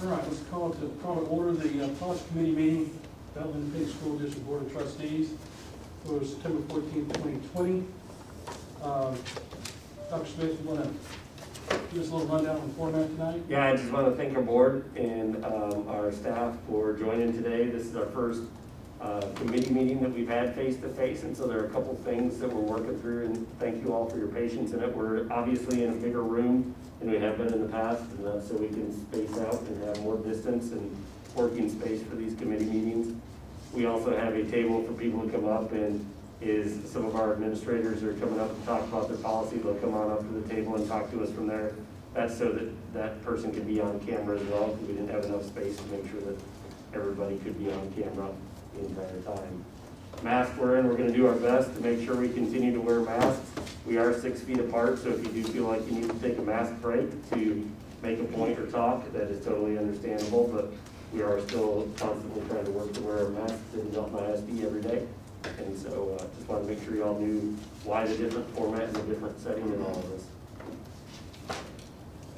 All right, let's call to order the policy committee meeting, Belton ISD School District Board of Trustees for September 14, 2020. Dr. Smith, you want to give us a little rundown on the format tonight? Yeah, I just want to thank our board and our staff for joining today. This is our first committee meeting that we've had face-to-face, and so there are a couple things that we're working through, and thank you all for your patience in it. We're obviously in a bigger room than we have been in the past, and that's so we can space out and have more distance and working space for these committee meetings. We also have a table for people to come up, and some of our administrators are coming up to talk about their policy. They'll come on up to the table and talk to us from there. That's so that that person can be on camera as well, because we didn't have enough space to make sure that everybody could be on camera the entire time. Masks we're in, we're going to do our best to make sure we continue to wear masks. We are 6 feet apart, so if you do feel like you need to take a mask break to make a point or talk, that is totally understandable, but we are still constantly trying to work to wear our masks in Belton ISD every day. And so just want to make sure you all knew why the different format and the different setting in all of this.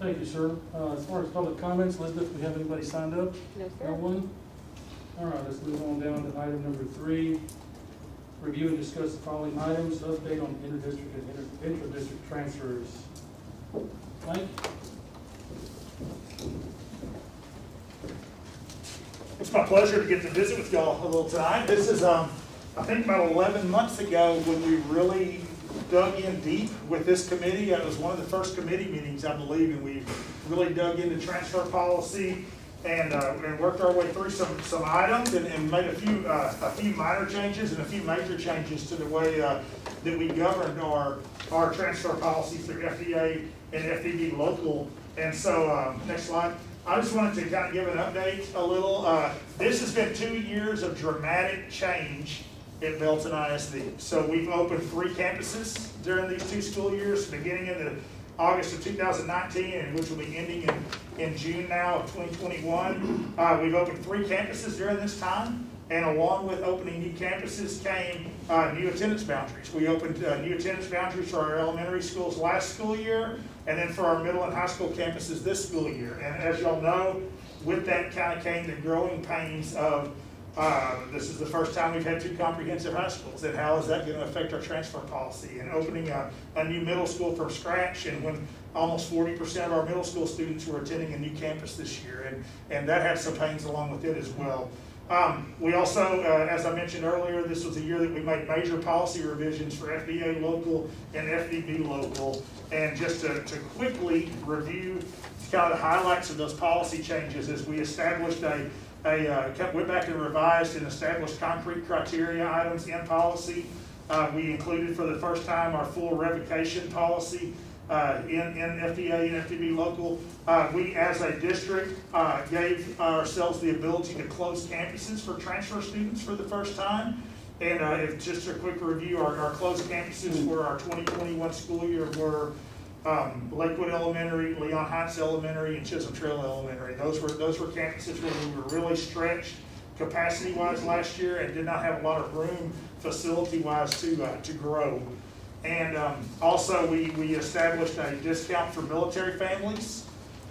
Thank you, sir. As far as public comments, Elizabeth, do we have anybody signed up? No, sir. No one? All right, let's move on down to item number 3. Review and discuss the following items. Update on interdistrict and intra-district transfers. Mike? It's my pleasure to get to visit with y'all a little tonight. This is, I think about 11 months ago when we really dug in deep with this committee. It was one of the first committee meetings, I believe, and we really dug into transfer policy and worked our way through some items and made a few minor changes and a few major changes to the way that we governed our transfer policy through FDA and FDB local. And so, next slide. I just wanted to kind of give an update a little. This has been 2 years of dramatic change at Belton ISD. So we've opened 3 campuses during these 2 school years, beginning in August of 2019, and which will be ending in June now of 2021. We've opened 3 campuses during this time, and along with opening new campuses came new attendance boundaries. We opened new attendance boundaries for our elementary schools last school year, and then for our middle and high school campuses this school year. And as y'all know, with that kind of came the growing pains of this is the first time we've had 2 comprehensive high schools, and how is that going to affect our transfer policy? And opening a new middle school from scratch, and when almost 40% of our middle school students were attending a new campus this year, and that had some pains along with it as well. We also, as I mentioned earlier, this was a year that we made major policy revisions for FDA local and FDB local. And just to quickly review kind of the highlights of those policy changes, is we established went back and revised and established concrete criteria items in policy. We included for the first time our full revocation policy in FDA and FDB local. We, as a district, gave ourselves the ability to close campuses for transfer students for the first time. And if just a quick review, our closed campuses for our 2021 school year were Lakewood Elementary, Leon Heights Elementary, and Chisholm Trail Elementary. Those were campuses where we were really stretched capacity-wise last year and did not have a lot of room facility-wise to grow. And also we established a discount for military families.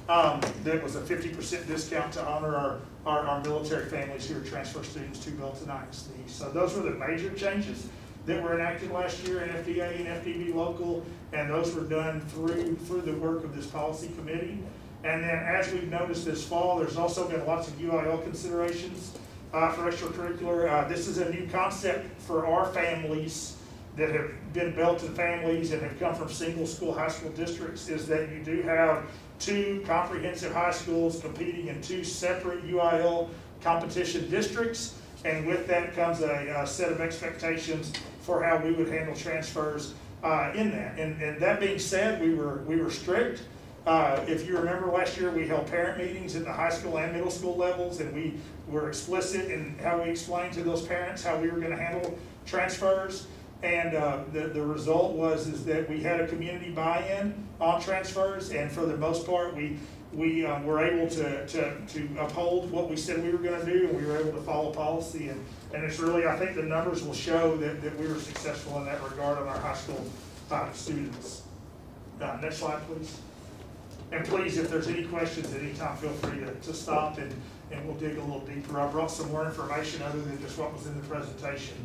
That was a 50% discount to honor our military families who are transfer students to Belton ISD. So those were the major changes that were enacted last year in FDA and FDB local, and those were done through the work of this policy committee. And then, as we've noticed this fall, there's also been lots of UIL considerations for extracurricular. This is a new concept for our families that have been Belton families and have come from single school high school districts, is that you do have 2 comprehensive high schools competing in 2 separate UIL competition districts. And with that comes a set of expectations for how we would handle transfers in that. And that being said, we were strict. If you remember last year, we held parent meetings at the high school and middle school levels, and we were explicit in how we explained to those parents how we were going to handle transfers. And the result is that we had a community buy-in on transfers, and for the most part, we were able to uphold what we said we were going to do, and we were able to follow policy. And it's really, I think the numbers will show that we were successful in that regard on our high school students. Next slide, please. And please, if there's any questions at any time, feel free to stop and we'll dig a little deeper. I brought some more information other than just what was in the presentation.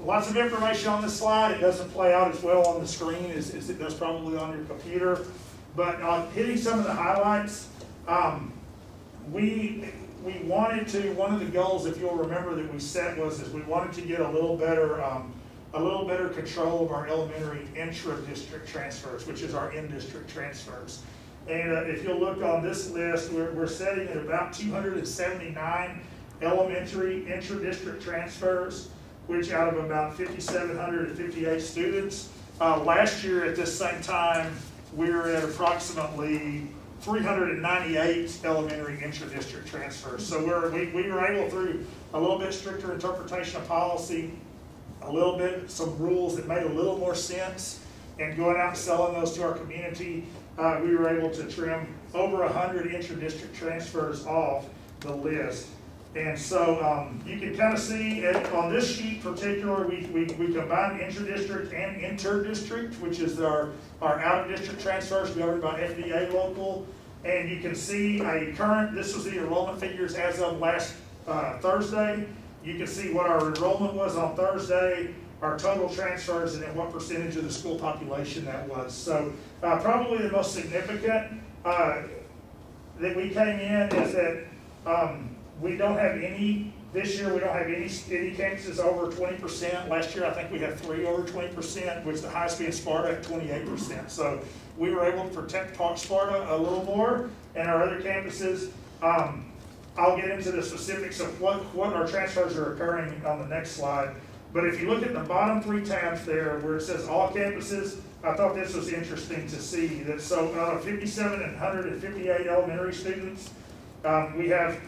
Lots of information on this slide. It doesn't play out as well on the screen as it does probably on your computer. But hitting some of the highlights, we wanted to, one of the goals, if you'll remember, that we set was we wanted to get a little better control of our elementary intra-district transfers, which is our in-district transfers. And if you'll look on this list, we're setting at about 279 elementary intra-district transfers, which out of about 5,758 students. Last year at this same time, we were at approximately 398 elementary intra-district transfers. So we were able, through a little bit stricter interpretation of policy, a little bit, some rules that made a little more sense, and going out and selling those to our community, we were able to trim over 100 intra-district transfers off the list. And so you can kind of see on this sheet in particular, we combined intra-district and inter-district, which is our out-of-district transfers governed by FDA local. And you can see this was the enrollment figures as of last Thursday. You can see what our enrollment was on Thursday, our total transfers, and then what percentage of the school population that was. So probably the most significant that we came in is that we don't have any, this year we don't have any campuses over 20%. Last year I think we had 3 over 20%, which the highest being Sparta at 28%. So we were able to protect Sparta a little more, and our other campuses, I'll get into the specifics of what our transfers are occurring on the next slide. But if you look at the bottom 3 tabs there where it says all campuses, I thought this was interesting to see that. So out of 5,758 elementary students, we have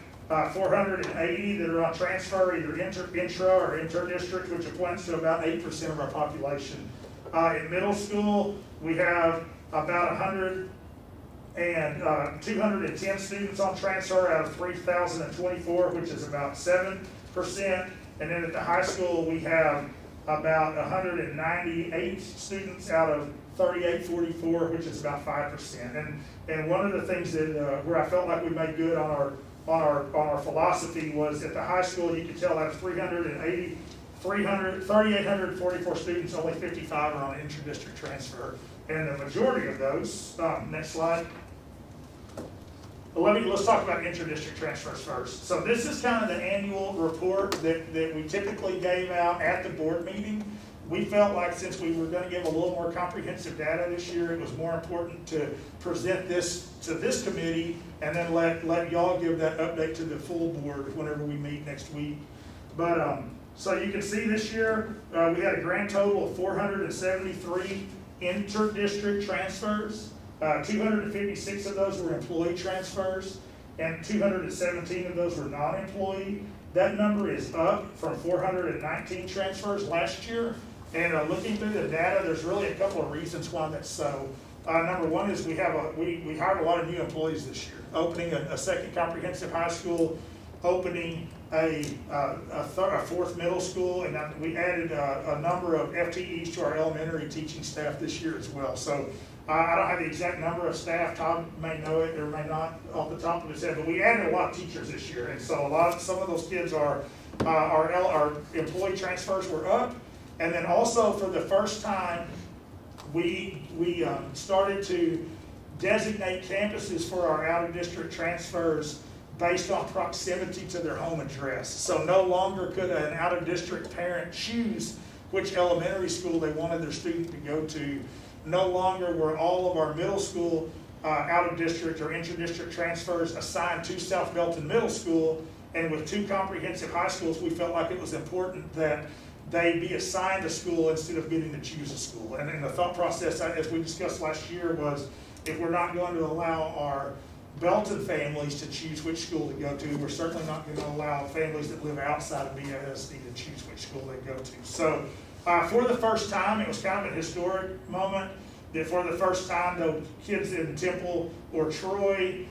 480 that are on transfer, either intra or inter-district, which equates to about 8% of our population. In middle school, we have about 210 students on transfer out of 3,024, which is about 7%. And then at the high school, we have about 198 students out of 3,844, which is about 5%. And one of the things that where I felt like we made good on our philosophy was at the high school, you could tell out of 3,844 students, only 55 are on intra-district transfer. And the majority of those, next slide. Let's talk about intra-district transfers first. So this is kind of the annual report that we typically gave out at the board meeting. We felt like since we were going to give a little more comprehensive data this year, it was more important to present this to this committee and then let y'all give that update to the full board whenever we meet next week. But so you can see this year, we had a grand total of 473 inter-district transfers. 256 of those were employee transfers, and 217 of those were non-employee. That number is up from 419 transfers last year. And looking through the data, there's really a couple of reasons why that's so. Number one is we hired a lot of new employees this year, opening a second comprehensive high school, opening a fourth middle school, and we added a number of FTEs to our elementary teaching staff this year as well. So I don't have the exact number of staff. Todd may know it or may not off the top of his head, but we added a lot of teachers this year, and so some of those kids our employee transfers were up, and then also for the first time we started to designate campuses for our out-of-district transfers based on proximity to their home address. So no longer could an out-of-district parent choose which elementary school they wanted their student to go to. No longer were all of our middle school out-of-district or intra-district transfers assigned to South Belton Middle School, and with 2 comprehensive high schools, we felt like it was important that they be assigned a school instead of getting to choose a school. And the thought process, as we discussed last year, was if we're not going to allow our Belton families to choose which school to go to, we're certainly not going to allow families that live outside of BISD to choose which school they go to. So for the first time, it was kind of a historic moment that for the first time, the kids in Temple or Troy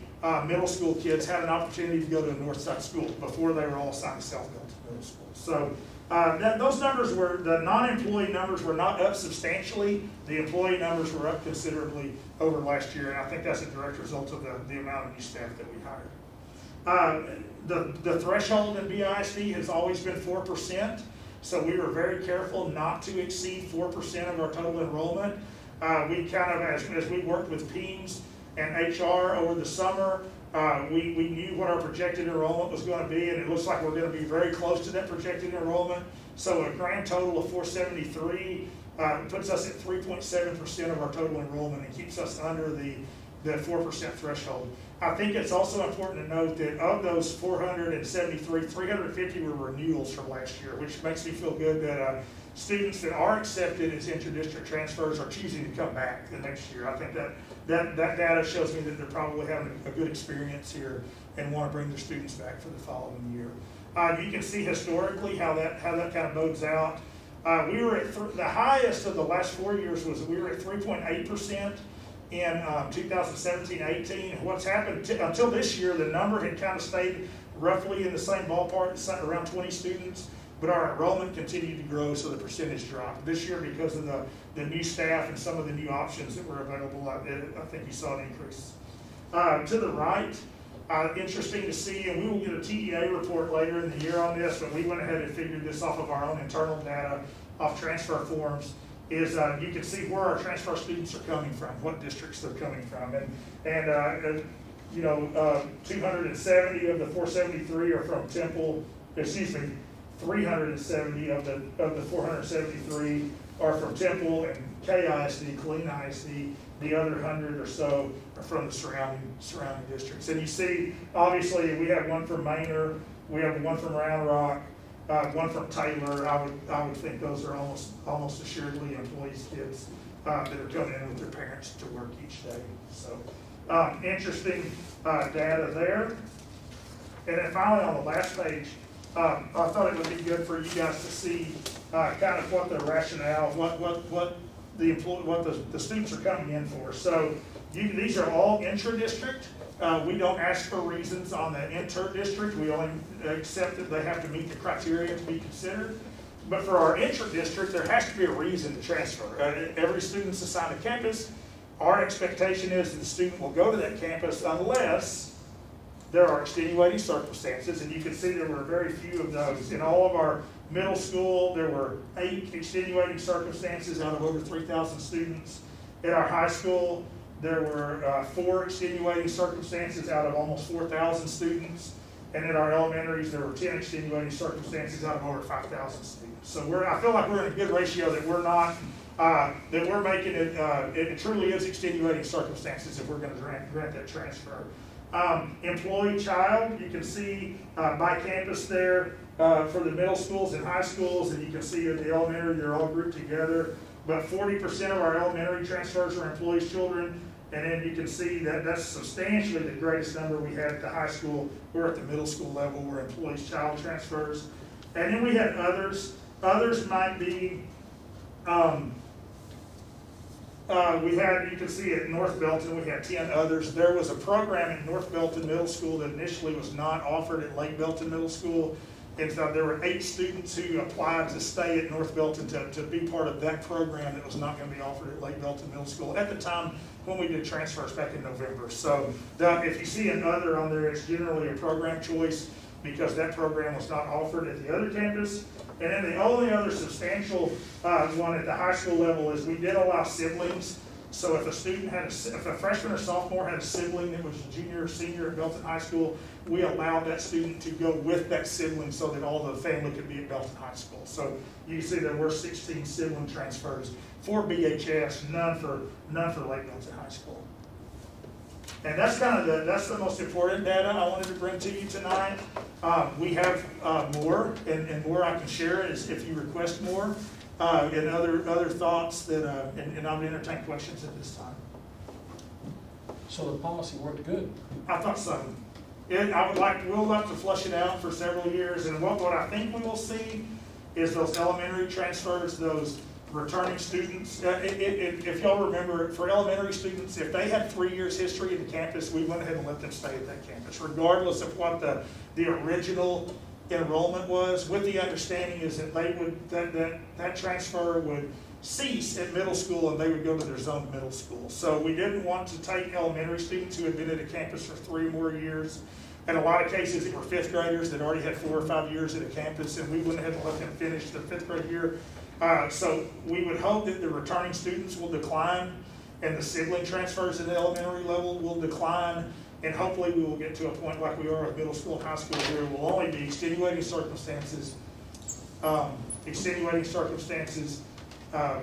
middle school kids had an opportunity to go to a Northside school. Before they were all assigned to South Belton Middle School. So Those numbers were, the non-employee numbers were not up substantially. The employee numbers were up considerably over last year, and I think that's a direct result of the amount of new staff that we hired. The threshold in BISD has always been 4%, so we were very careful not to exceed 4% of our total enrollment. We kind of, as we worked with PEEMS and HR over the summer, we knew what our projected enrollment was going to be, and it looks like we're going to be very close to that projected enrollment. So a grand total of 473 puts us at 3.7% of our total enrollment and keeps us under the 4% threshold. I think it's also important to note that of those 473, 350 were renewals from last year, which makes me feel good that students that are accepted as inter-district transfers are choosing to come back the next year. I think that data shows me that they're probably having a good experience here and want to bring their students back for the following year. You can see historically how that kind of bodes out. We were at the highest of the last 4 years was we were at 3.8% in 2017-18. What's happened until this year, the number had kind of stayed roughly in the same ballpark, around 20 students. But our enrollment continued to grow, so the percentage dropped. This year, because of the new staff and some of the new options that were available, I think you saw an increase. To the right, interesting to see, and we will get a TDA report later in the year on this, but we went ahead and figured this off of our own internal data, off transfer forms, is you can see where our transfer students are coming from, what districts they're coming from. And 270 of the 473 are from Temple, 370 of the 473 are from Temple and KISD, Killeen ISD. The other 100 or so are from the surrounding districts. And you see, obviously, we have one from Manor, we have one from Round Rock, one from Taylor. I would think those are almost assuredly employees' kids that are coming in with their parents to work each day. So interesting data there. And then finally, on the last page, I thought it would be good for you guys to see kind of what the rationale, what the students are coming in for. So these are all intra-district. We don't ask for reasons on the inter-district. We only accept that they have to meet the criteria to be considered. But for our intra-district, there has to be a reason to transfer. Every student's assigned a campus. Our expectation is that the student will go to that campus unless there are extenuating circumstances, and you can see there were very few of those. In all of our middle school, there were 8 extenuating circumstances out of over 3,000 students. In our high school, there were 4 extenuating circumstances out of almost 4,000 students. And in our elementaries, there were 10 extenuating circumstances out of over 5,000 students. So I feel like we're in a good ratio that we're not, that we're making it, it truly is extenuating circumstances if we're going to grant that transfer. Employee child, you can see by campus there for the middle schools and high schools, and you can see at the elementary they're all grouped together. But 40% of our elementary transfers are employees' children, and then you can see that that's substantially the greatest number we had at the high school. We're at the middle school level where employees' child transfers. And then we had others. Others might be you can see at North Belton, we had 10 others. There was a program at North Belton Middle School that initially was not offered at Lake Belton Middle School. And so there were 8 students who applied to stay at North Belton to be part of that program that was not going to be offered at Lake Belton Middle School at the time when we did transfers back in November. So if you see an other on there, it's generally a program choice because that program was not offered at the other campus. And then the only other substantial one at the high school level is we did allow siblings. So if a student had if a freshman or sophomore had a sibling that was a junior or senior at Belton High School, we allowed that student to go with that sibling so that all the family could be at Belton High School. So you can see there were 16 sibling transfers for BHS, none for Lake Belton High School. And that's kind of that's the most important data I wanted to bring to you tonight. We have more, and more I can share is if you request more, and other thoughts that, and I'll entertain questions at this time. So the policy worked good. I thought so. We'll have to flush it out for several years, and what I think we will see is those elementary transfers, those returning students. If y'all remember, for elementary students, if they had 3 years history at the campus, we went ahead and let them stay at that campus, regardless of what the original enrollment was, with the understanding is that they would, that transfer would cease at middle school and they would go to their zone middle school. So we didn't want to take elementary students who had been at a campus for 3 more years. In a lot of cases, it were 5th graders that already had 4 or 5 years at a campus, and we wouldn't have to let them finish their 5th grade year. So we would hope that the returning students will decline and the sibling transfers at the elementary level will decline, and hopefully we will get to a point like we are with middle school and high school where it will only be extenuating circumstances,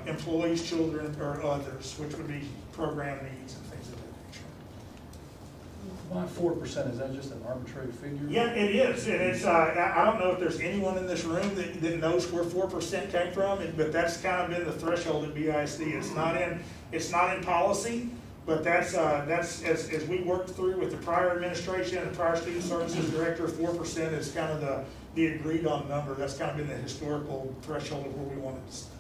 employees, children, or others, which would be program needs and things of that nature. Why 4%? Is that just an arbitrary figure? Yeah, it is, and it's. I don't know if there's anyone in this room that knows where 4% came from, but that's kind of been the threshold at BISD. It's not in policy, but that's as we worked through with the prior administration and the prior student services director, 4% is kind of the agreed on number. That's kind of been the historical threshold of where we wanted to stay.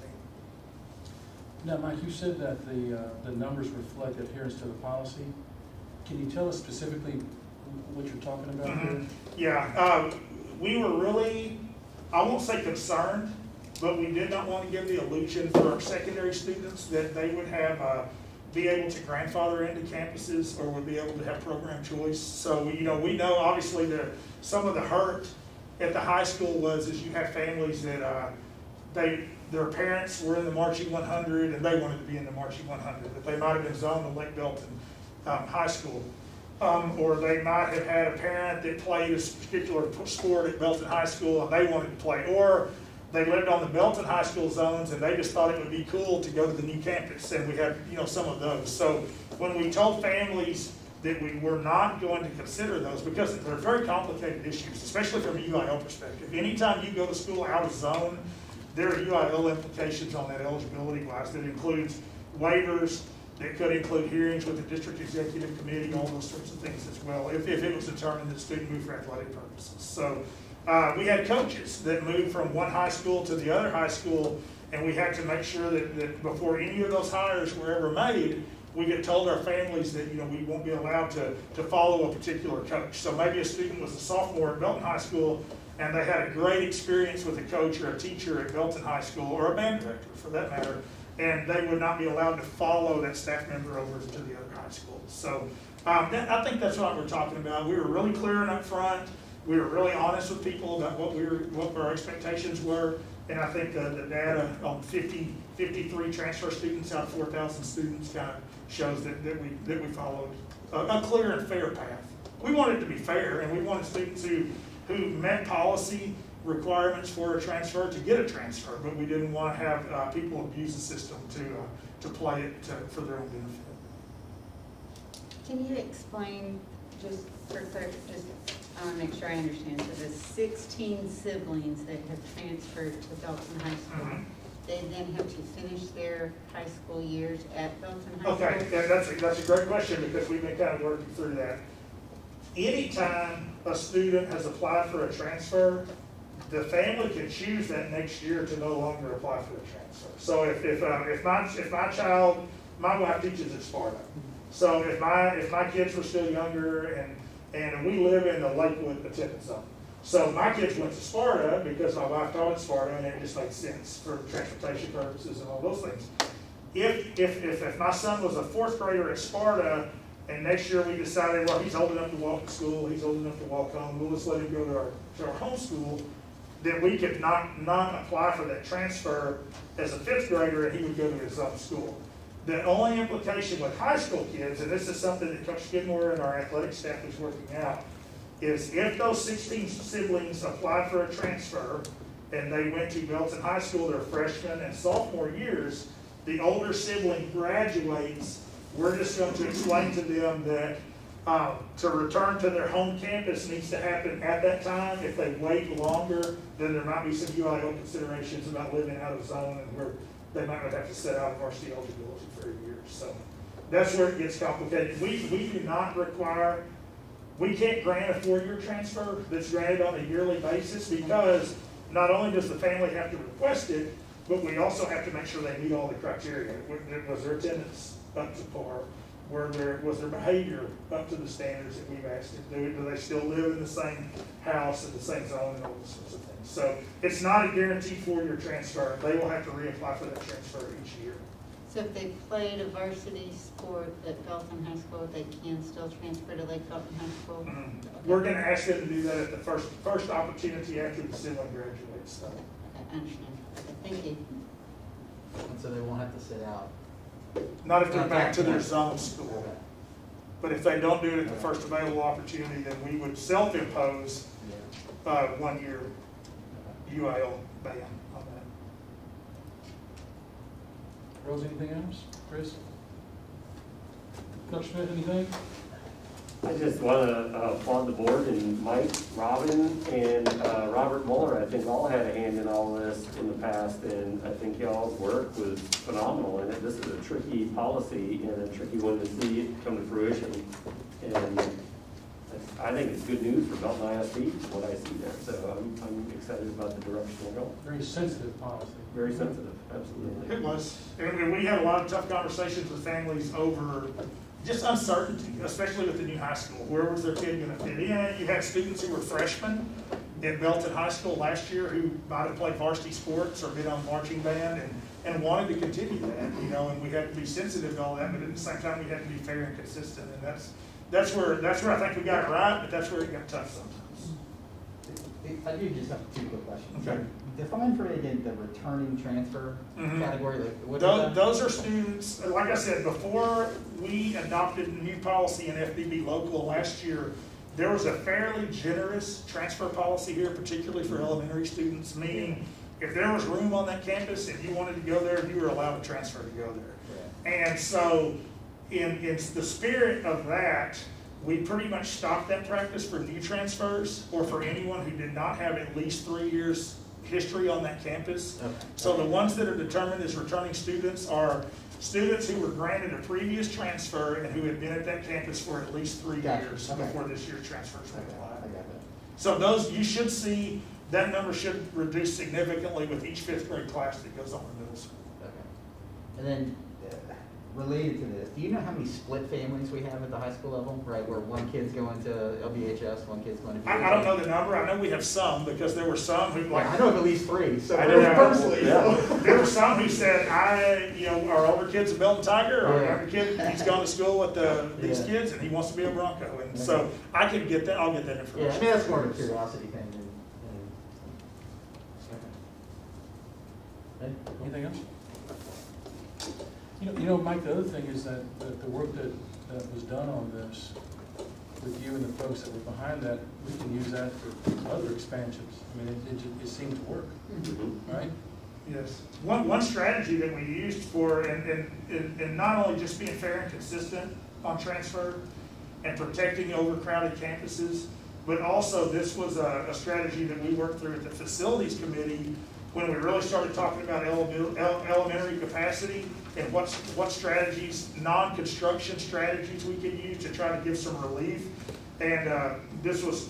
Now, Mike, you said that the numbers reflect adherence to the policy. Can you tell us specifically what you're talking about here? Yeah, we were really, I won't say concerned, but we did not want to give the illusion for our secondary students that they would have be able to grandfather into campuses or would be able to have program choice. So we know obviously that some of the hurt at the high school was you had families that their parents were in the marching 100 and they wanted to be in the marching 100, but they might have been zoned to Lake Belton High School. Or they might have had a parent that played a particular sport at Belton High School and they wanted to play. Or they lived on the Belton High School zones and they just thought it would be cool to go to the new campus. And we had some of those. So when we told families that we were not going to consider those, because they're very complicated issues, especially from a UIL perspective. Anytime you go to school out of zone, there are UIL implications on that eligibility wise that includes waivers, that could include hearings with the district executive committee, all those sorts of things as well, if it was determined that the student moved for athletic purposes. So we had coaches that moved from one high school to the other high school, and we had to make sure that before any of those hires were ever made, we had told our families that we won't be allowed to follow a particular coach. So maybe a student was a sophomore at Belton High School, and they had a great experience with a coach or a teacher at Belton High School, or a band director for that matter, and they would not be allowed to follow that staff member over to the other high school. So I think that's what we're talking about. We were really clear and upfront. We were really honest with people about what our expectations were, and I think the data on 53 transfer students out of 4,000 students kind of shows that we followed a clear and fair path. We wanted it to be fair, and we wanted students who met policy requirements for a transfer to get a transfer, but we didn't want to have people abuse the system to play it for their own benefit. Can you explain, just for just I want to make sure I understand, so the 16 siblings that have transferred to Belton High School, Mm-hmm. they then have to finish their high school years at Belton High School? Okay, yeah, that's a great question because we've been kind of working through that. Anytime a student has applied for a transfer, the family can choose that next year to no longer apply for a transfer. So if my child, my wife teaches at Sparta, so if my kids were still younger and we live in the Lakewood attendance zone, so my kids went to Sparta because my wife taught at Sparta and it just made sense for transportation purposes and all those things. If my son was a 4th grader at Sparta and next year we decided, well, he's old enough to walk to school, he's old enough to walk home, we'll just let him go to our home school, then we could not apply for that transfer as a 5th grader and he would go to his own school. The only implication with high school kids, and this is something that Coach Skidmore and our athletic staff is working out, is if those 16 siblings apply for a transfer and they went to Belton High School their freshman and sophomore years, the older sibling graduates, we're just going to explain to them that to return to their home campus needs to happen at that time. If they wait longer, then there might be some UIL considerations about living out of zone and where they might not have to set out varsity eligibility for a year. So that's where it gets complicated. We do not require, we can't grant a 4-year transfer that's granted on a yearly basis because not only does the family have to request it, but we also have to make sure they meet all the criteria. Was their attendance up to par? Was their behavior up to the standards that we've asked them to do? Do they still live in the same house and the same zone and all those sorts of things? So it's not a guarantee for your transfer. They will have to reapply for that transfer each year. So if they played a varsity sport at Belton High School, they can still transfer to Lake Belton High School? Mm-hmm. We're going to ask them to do that at the first opportunity after the sibling graduates. So. Okay, I understand. Okay, thank you. And so they won't have to sit out. Not if they're Not back to their that zone school. Okay. But if they don't do it at the first available opportunity, then we would self-impose 1 year UIL ban on that. Rose, anything else? Chris? Dr. Smith, anything? I just want to applaud the board and Mike, Robin, and Robert Mueller. I think all had a hand in all of this in the past, and I think y'all's work was phenomenal. And this is a tricky policy and a tricky one to see it come to fruition. And I think it's good news for Belton ISD, what I see there. So I'm excited about the direction we're going. Very sensitive policy. Very sensitive, absolutely. It was. And we had a lot of tough conversations with families over just uncertainty, especially with the new high school. Where was their kid going to fit in? You had students who were freshmen at Belton High School last year who might have played varsity sports or been on marching band and wanted to continue that, and we had to be sensitive to all that, but at the same time we had to be fair and consistent, and that's where I think we got it right, but that's where it got tough sometimes. I do just have two quick questions. Okay. Define for me again the returning transfer category. Like, what is that? Those are students, like I said, before we adopted a new policy in FBB local last year, there was a fairly generous transfer policy here, particularly for elementary students, meaning if there was room on that campus and you wanted to go there, you were allowed to transfer to go there. Right. And so in the spirit of that, we pretty much stopped that practice for new transfers or for anyone who did not have at least 3 years history on that campus. Okay. So the ones that are determined as returning students are students who were granted a previous transfer and who had been at that campus for at least 3 years before this year's transfers were applied. So those, you should see, that number should reduce significantly with each 5th grade class that goes on in middle school. Okay. And then related to this, do you know how many split families we have at the high school level, right, where one kid's going to LBHS, one kid's going to BHS? I don't know the number. I know we have some because there were some who like. I know of at least 3. So I know personally. There were some who said, our older kid's a Belton Tiger, or our younger kid, he's gone to school with these kids, and he wants to be a Bronco. And so I can get that. I'll get that information. Yeah, I mean that's more of a curiosity thing. Anything else? You know, Mike, the other thing is that the work that was done on this with you and the folks that were behind that, we can use that for other expansions. I mean, it seemed to work, right? Yes. One strategy that we used for, and not only just being fair and consistent on transfer and protecting overcrowded campuses, but also this was a strategy that we worked through at the facilities committee when we really started talking about elementary capacity and what strategies, non-construction strategies we could use to try to give some relief. And this was,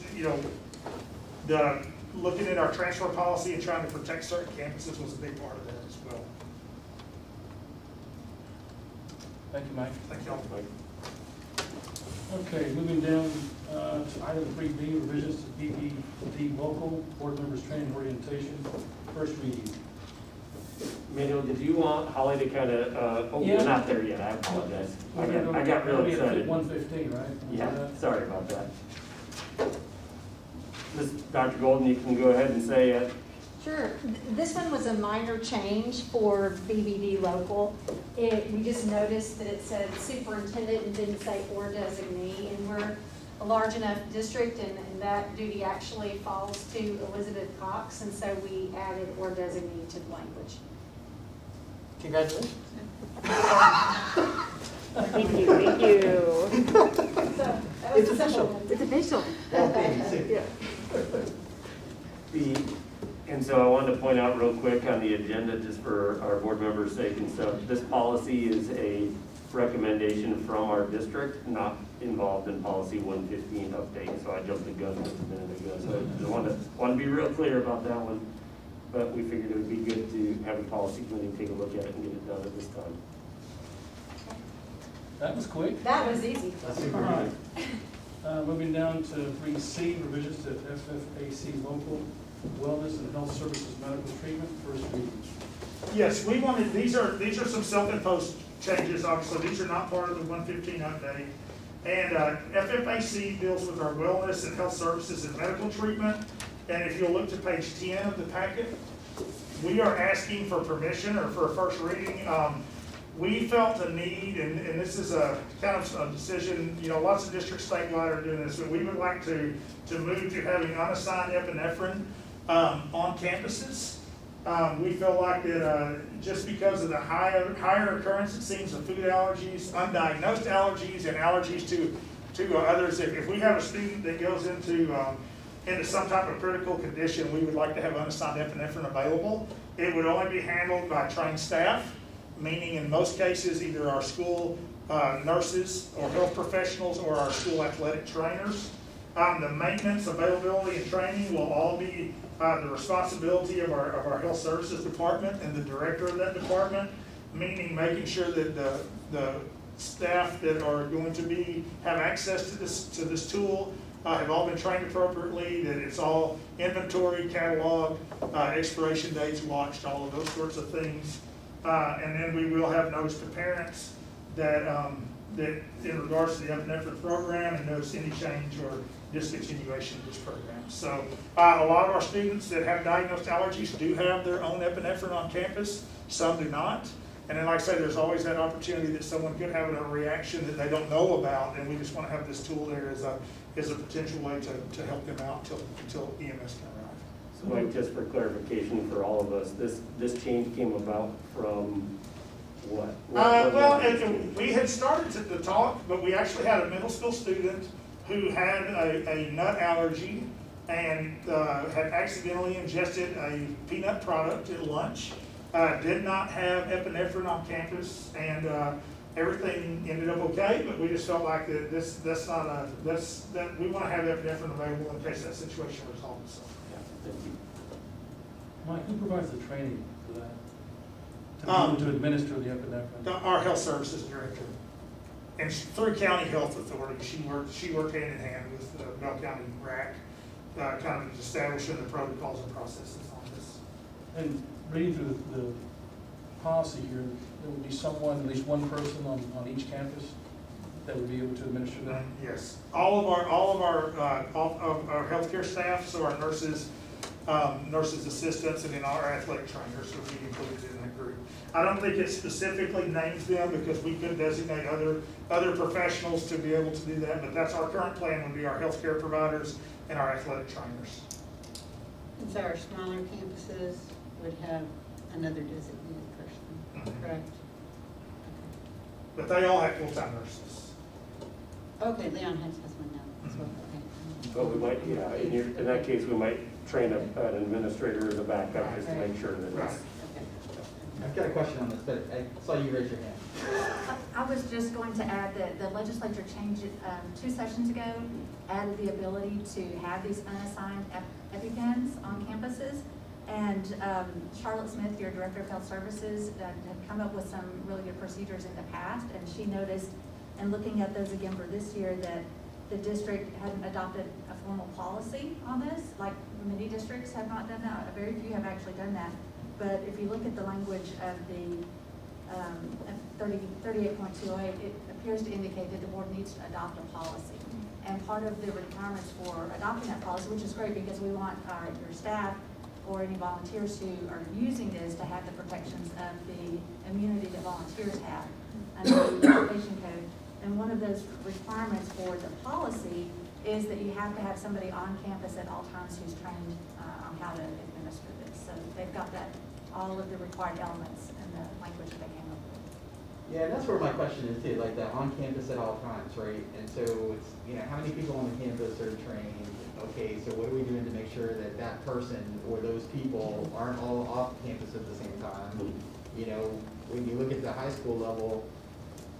looking at our transfer policy and trying to protect certain campuses was a big part of that as well. Thank you, Mike. Thank you all. Okay, moving down to item 3B, revisions to BBD local, board members training orientation, first reading. Manuel, did you want Holly to kind of, we're not there yet, I apologize. I got really excited. 1:15, right? Yeah, sorry about that. Dr. Golden, you can go ahead and say it. Sure. This one was a minor change for BBD local. We just noticed that it said superintendent and didn't say or designee, and we're a large enough district, and that duty actually falls to Elizabeth Cox, and so we added or designee to the language. Congratulations. Thank you, thank you. So, It's official. It's official. And so I wanted to point out real quick on the agenda, just for our board members' sake and stuff, this policy is a recommendation from our district, not involved in policy 115 update. So I jumped the gun just a minute ago. So I want to be real clear about that one. But we figured it would be good to have a policy committee take a look at it and get it done at this time. That was quick. That was easy. That's All super right. good. Moving down to 3C, revisions to FFAC local wellness and health services medical treatment, first reading. Yes, we wanted, these are some self-imposed changes, obviously, these are not part of the 115 update. And FFAC deals with our wellness and health services and medical treatment. And if you'll look to page 10 of the packet, we are asking for permission or for a first reading. We felt a need, and this is a kind of a decision, you know, lots of districts statewide are doing this, but we would like to move to having unassigned epinephrine on campuses. We feel like that just because of the higher occurrence, it seems, of food allergies, undiagnosed allergies, and allergies to others, if we have a student that goes into some type of critical condition, we would like to have unassigned epinephrine available. It would only be handled by trained staff, meaning in most cases either our school nurses or health professionals or our school athletic trainers. The maintenance, availability, and training will all be the responsibility of our health services department and the director of that department, meaning making sure that the staff that are going to have access to this tool have all been trained appropriately, that it's all inventory, catalog, expiration dates watched, all of those sorts of things. And then we will have notice to parents that in regards to the epinephrine program, and notice any change or discontinuation of this program. So a lot of our students that have diagnosed allergies do have their own epinephrine on campus, some do not. And then, like I say, there's always that opportunity that someone could have a reaction that they don't know about, and we just want to have this tool there as a potential way to help them out until EMS can arrive. So Mike, just for clarification for all of us, this change came about from what? We had started to talk, but we actually had a middle school student who had a nut allergy and had accidentally ingested a peanut product at lunch. Did not have epinephrine on campus, and everything ended up okay. But we just felt like that we want to have epinephrine available in case that situation resolves itself. Yeah, thank you. Mike, who provides the training for that? To administer the epinephrine? Our health services director, and through County Health Authority, she worked hand in hand with the Belton County RAC, kind of establishing the protocols and processes on this. And reading through the policy here, there would be someone, at least one person on each campus that would be able to administer that? Yes, all of our healthcare staff, so our nurses, nurses assistants, and then our athletic trainers would be included in that group. I don't think it specifically names them because we could designate other professionals to be able to do that, but that's our current plan, would be our healthcare providers and our athletic trainers. And so our smaller campuses would have another designated person, correct? But they all have full-time nurses. Okay, Leon has one now as well, okay. But we might, yeah, in that case, we might train an administrator as a backup just to make sure that Right. it's. I've got a question on this, but I saw you raise your hand. I was just going to add that the legislature changed it 2 sessions ago, added the ability to have these unassigned EpiPens on campuses. And Charlotte Smith, your Director of Health Services, had come up with some really good procedures in the past, and she noticed, and looking at those again for this year, that the district hadn't adopted a formal policy on this, like many districts have not done that. Very few have actually done that. But if you look at the language of the 38.28, it appears to indicate that the board needs to adopt a policy. And part of the requirements for adopting that policy, which is great because we want your staff or any volunteers who are using this to have the protections of the immunity that volunteers have under the education code. And one of those requirements for the policy is that you have to have somebody on campus at all times who's trained on how to administer this. So they've got that, all of the required elements in the language that they came up with. Yeah, and that's where my question is too, like that on campus at all times, right? And so it's, how many people on the campus are trained? Okay, so what are we doing to make sure that that person or those people aren't all off campus at the same time? When you look at the high school level,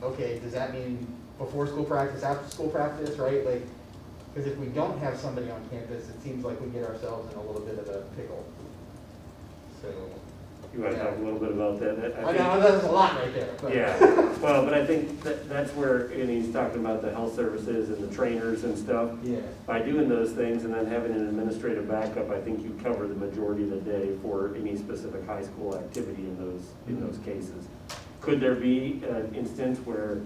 okay, does that mean before school practice, after school practice, right? Like, because if we don't have somebody on campus, it seems like we get ourselves in a little bit of a pickle. So. You want to talk a little bit about that? I know, there's a lot right there. But. Yeah, well, but I think that's where, and he's talking about the health services and the trainers and stuff. Yeah. By doing those things and then having an administrative backup, I think you cover the majority of the day for any specific high school activity in those cases. Could there be an instance where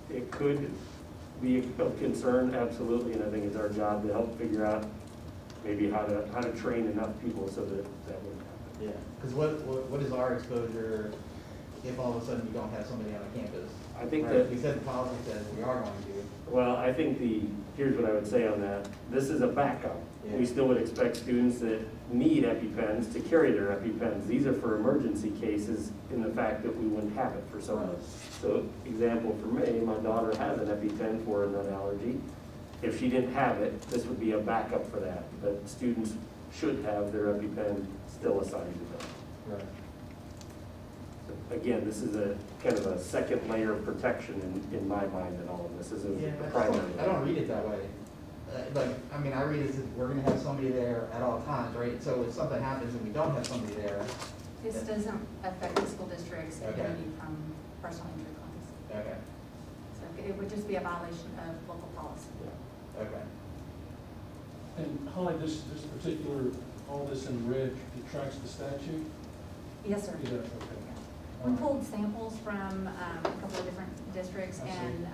it could be of concern? Absolutely, and I think it's our job to help figure out maybe how to train enough people so that that wouldn't happen. Yeah, because what is our exposure if all of a sudden we don't have somebody on the campus? I think right? that we said the policy says we are going to. Well, I think here's what I would say on that. This is a backup. Yeah. We still would expect students that need EpiPens to carry their EpiPens. These are for emergency cases in the fact that we wouldn't have it for someone. So, example for me, my daughter has an EpiPen for a nut allergy. If she didn't have it, this would be a backup for that. But students should have their EpiPen still assigned to them. Right. So, again, this is a kind of a second layer of protection in my mind in all of this. This is a primary. I don't read it that way. I mean, I read it as we're going to have somebody there at all times, right? So if something happens and we don't have somebody there. This doesn't affect the school district's Okay. immunity from personal injury claims. Okay. So it would just be a violation of local policy. Okay. And Holly, this particular, all this in red, it tracks the statute? Yes, sir. It does, okay. We pulled samples from a couple of different districts, I see. and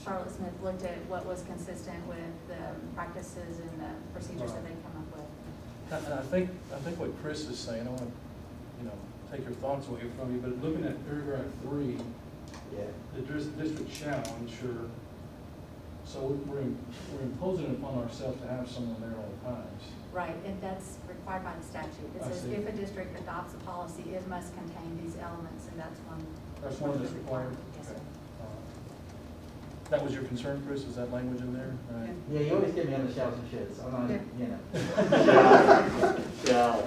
Charlotte Smith looked at what was consistent with the practices and the procedures that they'd come up with. And I think what Chris is saying, I want to, take your thoughts away from you, but looking at paragraph 3, Yeah. the district shall ensure, so we're imposing upon ourselves to have someone there all the times. Right, and that's required by the statute. It I says see. if a district adopts a policy, it must contain these elements, and that's one. That's one that's required? Yes, sir. That was your concern, Chris, is that language in there? Right. Yeah, you always get me on the shouts and shits. I'm not, Yeah.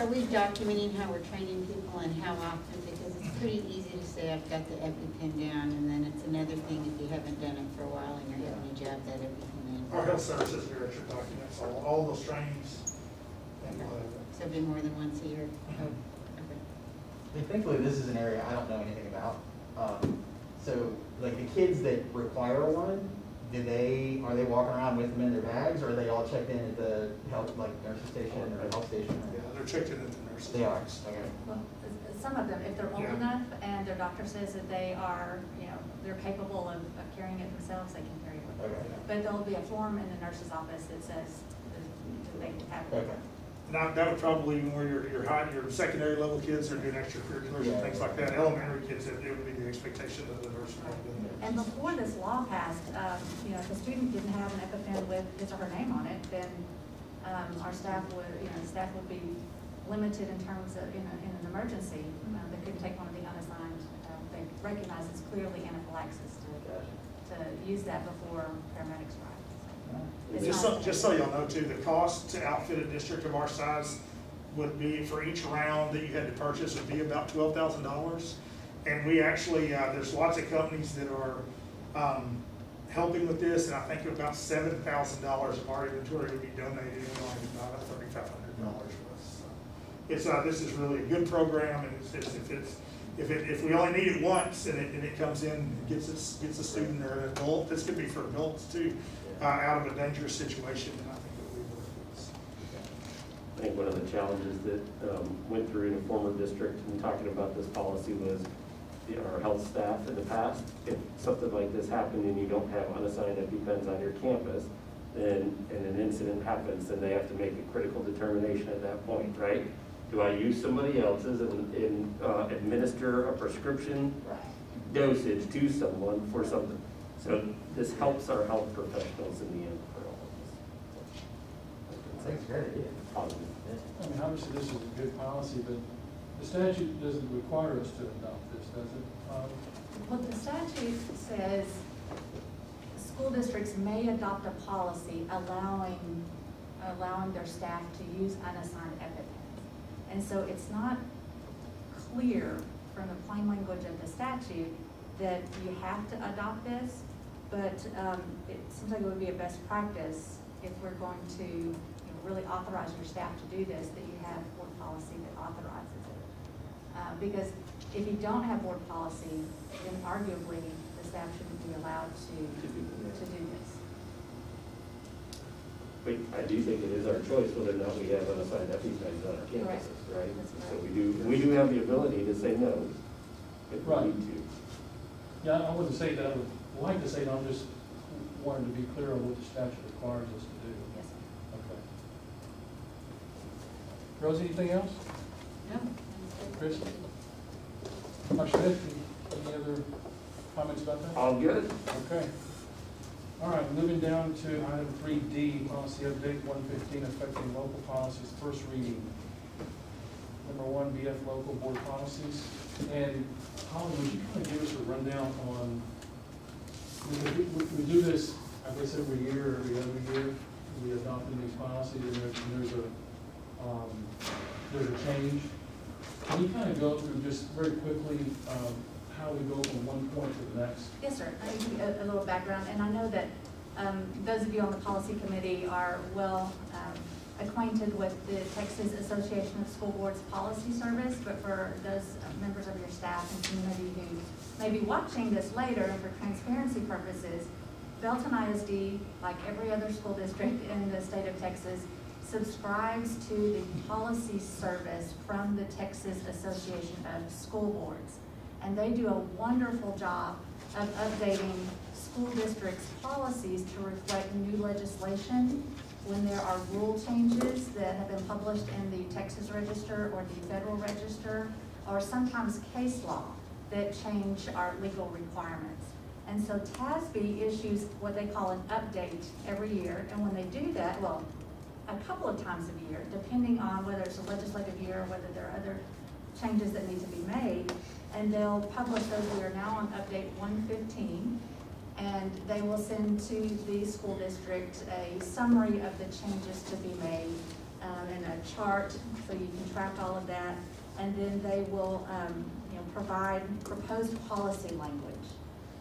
Are we documenting how we're training people and how often? Because it's pretty easy to say, I've got the EpiPen down, and then it's another thing if you haven't done it for a while and you're having to jab that EpiPen in. Our health services director documents all those trainings. And, So it'd be more than once a year? Oh, okay. I mean, thankfully, this is an area I don't know anything about. So, like the kids that require one, are they walking around with them in their bags, or are they all checked in at the health, like nurse's station or health station? yeah, they're checked in at the nurses. They are. Okay. Well, some of them, if they're old Yeah. enough and their doctor says that they are, they're capable of carrying it themselves, they can carry it with them. Okay. But there'll be a form in the nurse's office that says that they can have it. Okay. Now, that would probably, where your secondary level kids are doing extracurriculars and things like that, elementary kids, it would be the expectation of the nurse. And before this law passed, if a student didn't have an EpiPen with his or her name on it, then our staff would be limited in terms of, in an emergency. They couldn't take one of the unassigned. They recognize it's clearly anaphylaxis to use that before paramedics arrive. It's Just so y'all know too, the cost to outfit a district of our size would be, for each round that you had to purchase, would be about $12,000. And we actually, there's lots of companies that are helping with this, and I think about $7,000 of our inventory would be donated, and only about $3,500 for us. So this is really a good program, and if we only need it once and it comes in and gets a student or an adult, this could be for adults too, out of a dangerous situation, and I think it would be worth it. I think one of the challenges that went through in a former district in talking about this policy was our health staff in the past. If something like this happened and you don't have unassigned EpiPens on your campus, then and an incident happens, then they have to make a critical determination at that point, right? Do I use somebody else's and administer a prescription dosage to someone for something? So this helps our health professionals in the end for all of this. That's a great idea. Positive. I mean, obviously, this is a good policy, but the statute doesn't require us to adopt this, does it? Well, the statute says school districts may adopt a policy allowing their staff to use unassigned EpiPens. And so it's not clear from the plain language of the statute that you have to adopt this, but it seems like it would be a best practice if we're going to really authorize your staff to do this, that you have board policy that authorizes it. Because if you don't have board policy, then arguably the staff shouldn't be allowed to do this. But I do think it is our choice whether or not we have unassigned EpiPens on our Correct. campuses, right? That's So correct. we do have the ability to say no if we Right. need to. Yeah, I wouldn't say that, I would like to say that, I'm just wanting to be clear on what the statute requires us to do. Yes, sir. Okay. Rose, anything else? No. Chris? Marcia, any other comments about that? All good? Okay. All right, moving down to item 3D, policy update 115, affecting local policies, first reading. Number 1, BF local board policies. And Holly, would you kind of give us a rundown on, we do this, I guess, every year or every other year, we adopt these policies, and there's a change. Can you kind of go through just very quickly how we go from one point to the next? Yes, sir. I give you a little background, and I know that those of you on the policy committee are well acquainted with the Texas Association of School Boards Policy Service, but for those members of your staff and community who may be watching this later, and for transparency purposes, Belton ISD, like every other school district in the state of Texas, subscribes to the policy service from the Texas Association of School Boards. And they do a wonderful job of updating school districts' policies to reflect new legislation when there are rule changes that have been published in the Texas Register or the Federal Register, or sometimes case law that change our legal requirements. And so TASB issues what they call an update every year, and when they do that, well, a couple of times a year, depending on whether it's a legislative year or whether there are other changes that need to be made, and they'll publish those. We are now on update 115, and they will send to the school district a summary of the changes to be made and a chart so you can track all of that, and then they will provide proposed policy language.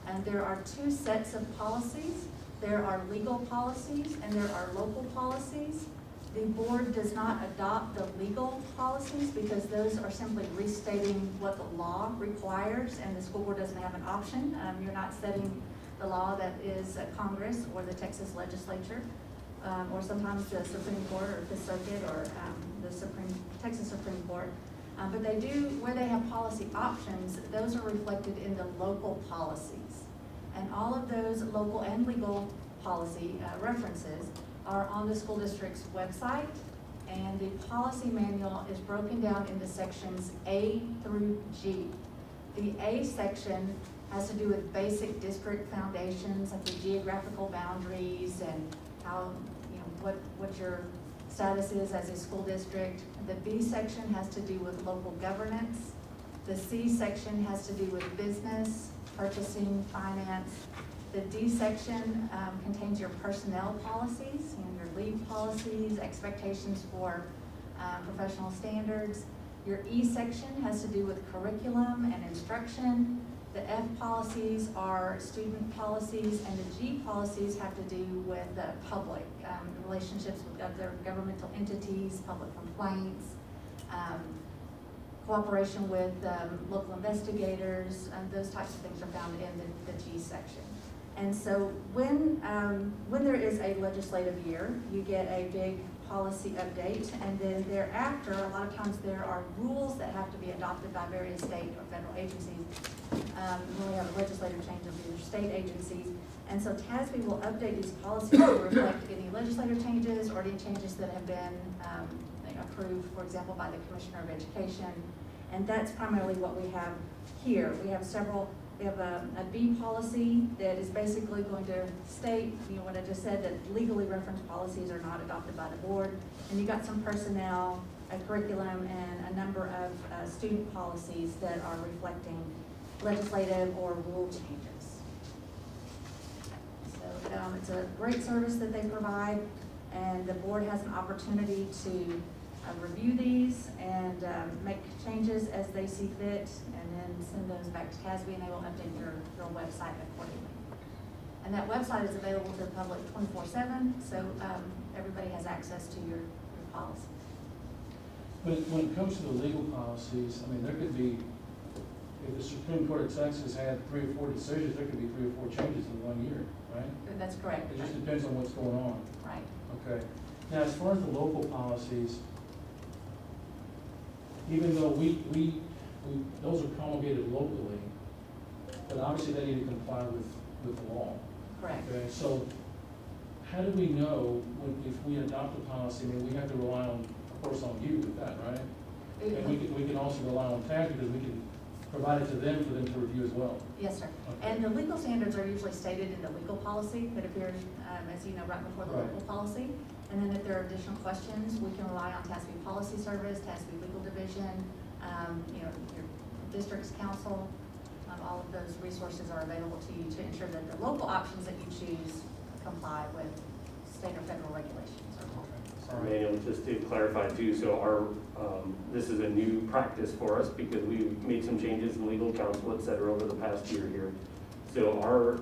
And there are two sets of policies. There are legal policies and there are local policies. The board does not adopt the legal policies because those are simply restating what the law requires, and the school board doesn't have an option. You're not setting the law that is Congress or the Texas legislature, or sometimes the Supreme Court or the Circuit or the Texas Supreme Court. But they do, where they have policy options, those are reflected in the local policies. And all of those local and legal policy references are on the school district's website, and the policy manual is broken down into sections A through G. The A section has to do with basic district foundations, like the geographical boundaries and how, what your status is as a school district. The B section has to do with local governance. The C section has to do with business, purchasing, finance. The D section contains your personnel policies, your leave policies, expectations for professional standards. Your E section has to do with curriculum and instruction. The F policies are student policies, and the G policies have to do with public relationships with other governmental entities, public complaints, cooperation with local investigators, and those types of things are found in the G section. And so when there is a legislative year, you get a big policy update, and then thereafter, a lot of times there are rules that have to be adopted by various state or federal agencies. When we have a legislative change of either state agencies. And so TASB will update these policies to reflect any legislative changes or any changes that have been approved, for example, by the Commissioner of Education. And that's primarily what we have here. We have a B policy that is basically going to state, what I just said, that legally referenced policies are not adopted by the board. And you got some personnel, a curriculum, and a number of student policies that are reflecting legislative or rule changes. So it's a great service that they provide, and the board has an opportunity to review these and make changes as they see fit, and then send those back to TASB, and they will update your website accordingly. And that website is available to the public 24/7, so everybody has access to your policy. When it comes to the legal policies, I mean, there could be, if the Supreme Court of Texas had 3 or 4 decisions, there could be 3 or 4 changes in 1 year, right? That's correct. It just depends on what's going on. Right. Okay. Now, as far as the local policies, even though those are promulgated locally, but obviously they need to comply with the law. Correct. Okay, so how do we know if we adopt a policy? I mean, we have to rely on, of course, on you with that, right? And we can also rely on TAG because we can provide it to them for them to review as well. Yes, sir. Okay. And the legal standards are usually stated in the legal policy that appears, as you know, right before the Right. local policy. And then if there are additional questions, we can rely on TASB Policy Service, TASB Legal Division, your district's counsel. All of those resources are available to you to ensure that the local options that you choose comply with state or federal regulations or law. Sorry. Manuel, just to clarify too, so this is a new practice for us because we've made some changes in legal counsel, et cetera, over the past year here. So our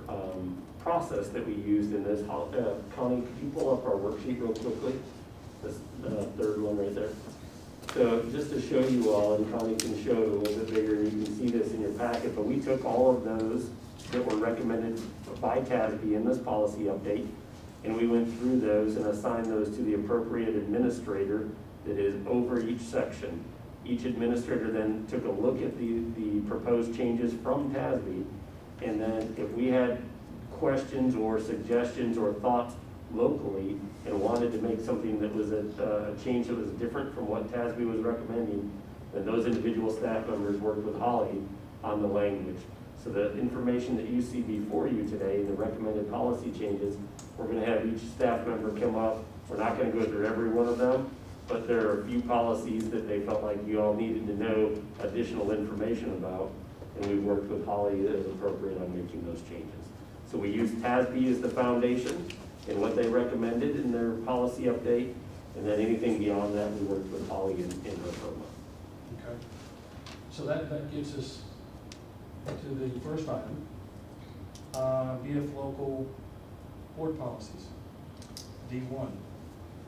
process that we used in this, Connie, could you pull up our worksheet real quickly? This third one right there. So just to show you all, and Connie can show it a little bit bigger, you can see this in your packet, but we took all of those that were recommended by TASB in this policy update, and we went through those and assigned those to the appropriate administrator that is over each section. Each administrator then took a look at the proposed changes from TASB, and then if we had questions or suggestions or thoughts locally and wanted to make something that was a change that was different from what TASB was recommending, then those individual staff members worked with Holly on the language. So the information that you see before you today, the recommended policy changes, we're going to have each staff member come up. We're not going to go through every one of them, but there are a few policies that they felt like you all needed to know additional information about, and we worked with Holly as appropriate on making those changes. So we used TASB as the foundation and what they recommended in their policy update, and then anything beyond that, we worked with Holly in her firm. Okay. So that gets us to the first item, VF local board policies, D1.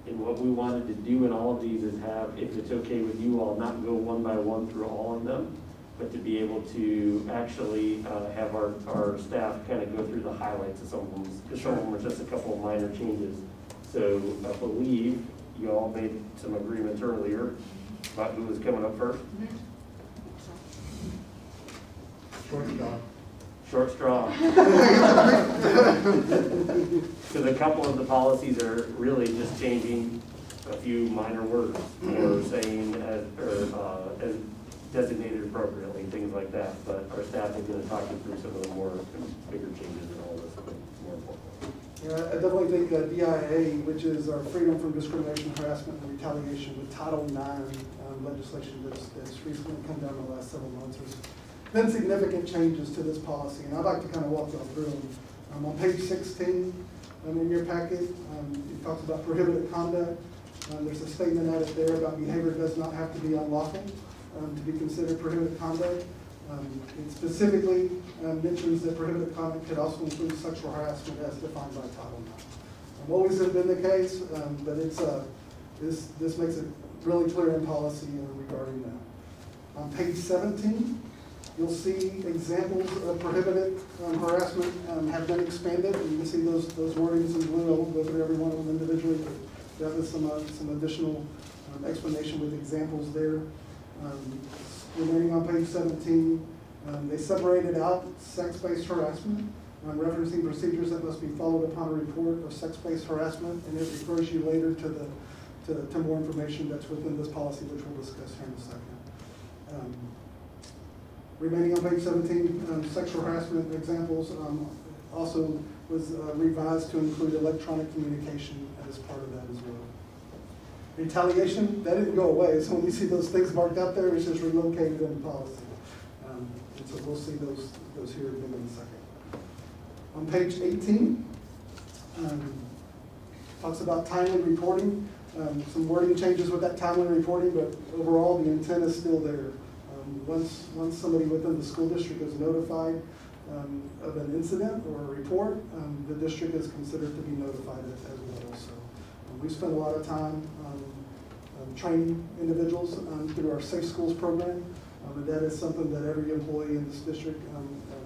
And what we wanted to do in all of these is have, if it's okay with you all, not go one by one through all of them, but to be able to actually have our staff kind of go through the highlights of some of them, because some of them are just a couple of minor changes. So I believe you all made some agreements earlier about who was coming up first. Short straw. Short straw. Because a couple of the policies are really just changing a few minor words or saying as designated appropriately, things like that. But our staff is going to talk you through some of the more bigger changes and all this, but more important. Yeah, I definitely think DIA, which is our Freedom from Discrimination, Harassment, and Retaliation with Title IX legislation that's recently come down in the last several months. There's been significant changes to this policy, and I'd like to kind of walk y'all through them. On page 16 in your packet, it talks about prohibited conduct. There's a statement added there about behavior does not have to be unlawful to be considered prohibited conduct. It specifically mentions that prohibited conduct could also include sexual harassment as defined by Title IX. Always has been the case, but this makes it really clear in policy regarding that. On page 17, you'll see examples of prohibited harassment have been expanded. And you can see those wordings in blue. I won't go through every one of them individually, but that is some additional explanation with examples there. Remaining on page 17, they separated out sex-based harassment, referencing procedures that must be followed upon a report of sex-based harassment, and it refers you later to more information that's within this policy, which we'll discuss here in a second. Remaining on page 17, sexual harassment examples also was revised to include electronic communication as part of that as well. Retaliation, that didn't go away, so when you see those things marked out there, it's just relocated in the policy. And so we'll see those here again in a second. On page 18, talks about timely reporting. Some wording changes with that timely reporting, but overall the intent is still there. Once somebody within the school district is notified of an incident or a report, the district is considered to be notified as well. So we spend a lot of time training individuals through our Safe Schools program. And that is something that every employee in this district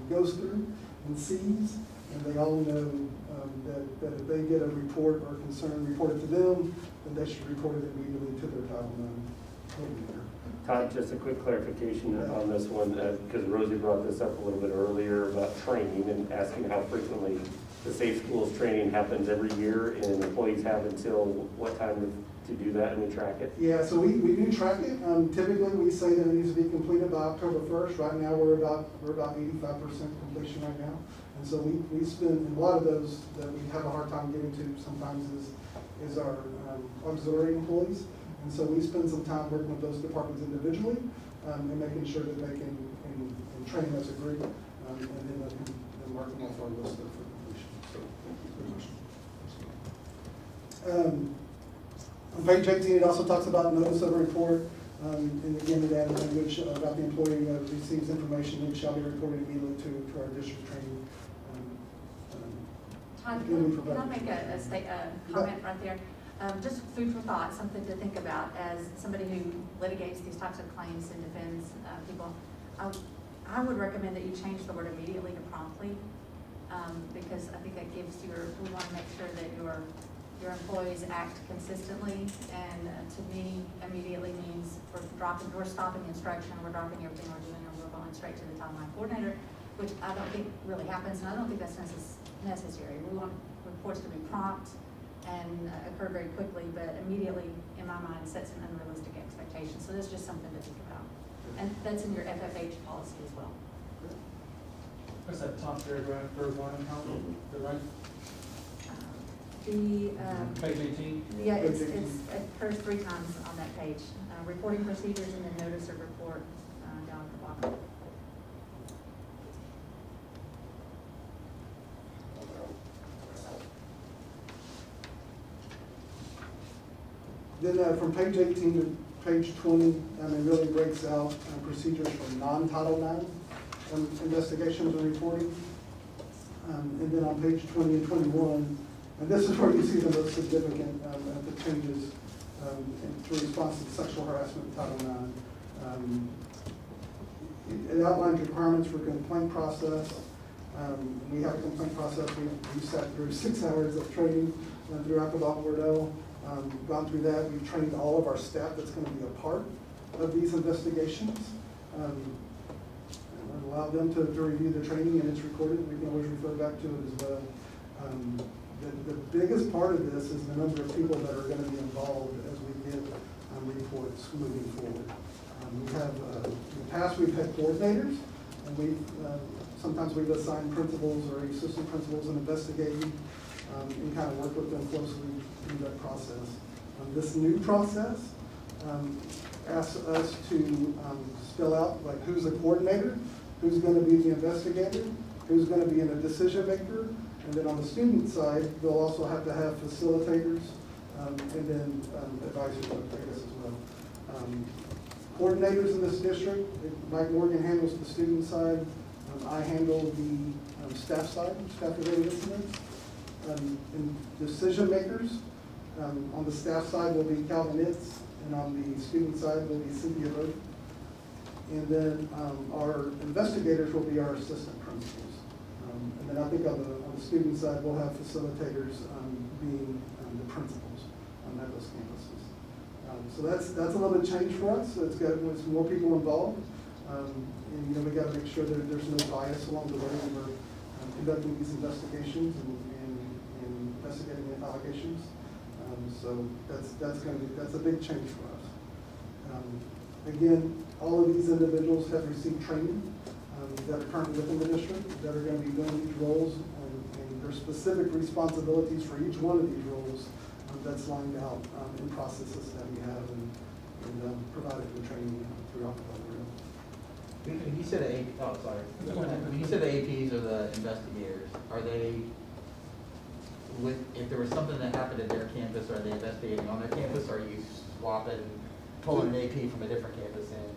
goes through and sees, and they all know that if they get a report or concern reported to them, then they should report it immediately to their Title IX coordinator. Todd, just a quick clarification on this one, because Rosie brought this up a little bit earlier about training and asking how frequently the Safe Schools training happens every year, and employees have until what time to do that, and we track it? Yeah, so we do track it. Typically, we say that it needs to be completed by October 1st. Right now, we're about 85% completion right now. And so we spend, a lot of those that we have a hard time getting to sometimes is our auxiliary employees. And so we spend some time working with those departments individually and making sure that they can train as a group and then mark them off our list for completion. So, on page 18, it also talks about notice of a report. And again, it added language about the employee receives information and shall be reported immediately to our district training. Todd, can I make a comment right there? Just food for thought, something to think about as somebody who litigates these types of claims and defends people. I would recommend that you change the word immediately to promptly, because I think that gives we want to make sure that your employees act consistently, and to me, immediately means we're stopping instruction, we're dropping everything we're doing, and we're going straight to the Title IX coordinator, which I don't think really happens, and I don't think that's necessary. We want reports to be prompt and occur very quickly, but immediately, in my mind, sets an unrealistic expectation. So that's just something to think about. And that's in your FFH policy as well. What's that top paragraph, third line, how, the right? Page 18? Yeah, it occurs 3 times on that page. Reporting procedures and then notice of report down at the bottom. Then from page 18 to page 20, it really breaks out procedures for non-Title IX investigations and reporting. And then on page 20 and 21, and this is where you see the most significant the changes to response to sexual harassment in Title IX. It outlines requirements for complaint process. We have a complaint process. We've sat through 6 hours of training through Alcohol Wordell. Gone through that. We've trained all of our staff that's going to be a part of these investigations. And allow them to review the training, and it's recorded. We can always refer back to it as well. The biggest part of this is the number of people that are going to be involved as we get reports moving forward. We have, in the past, we've had coordinators, and sometimes we've assigned principals or assistant principals in investigating and kind of work with them closely through that process. This new process asks us to spell out like who's a coordinator, who's going to be the investigator, who's going to be a decision maker, and then on the student side, they'll also have to have facilitators and then advisors, I guess, as well. Coordinators in this district, Mike Morgan handles the student side. I handle the staff side, staff-related incidents. And decision makers, on the staff side will be Calvin Itz, and on the student side will be Cynthia Rowe. And then our investigators will be our assistant principals. And then I think on the student side, we'll have facilitators being the principals at those campuses. So that's a little bit change for us. So it's more people involved. And we got to make sure that there's no bias along the way when we're conducting these investigations and investigating the allegations. So that's a big change for us. Again, all of these individuals have received training that are currently within the district that are going to be doing these roles, and there's specific responsibilities for each one of these roles that's lined out in processes that we have and provided the training throughout the program. When you said the when you said the APs or the investigators, are they if there was something that happened at their campus, are they investigating on their campus, or are you swapping, pulling an AP from a different campus in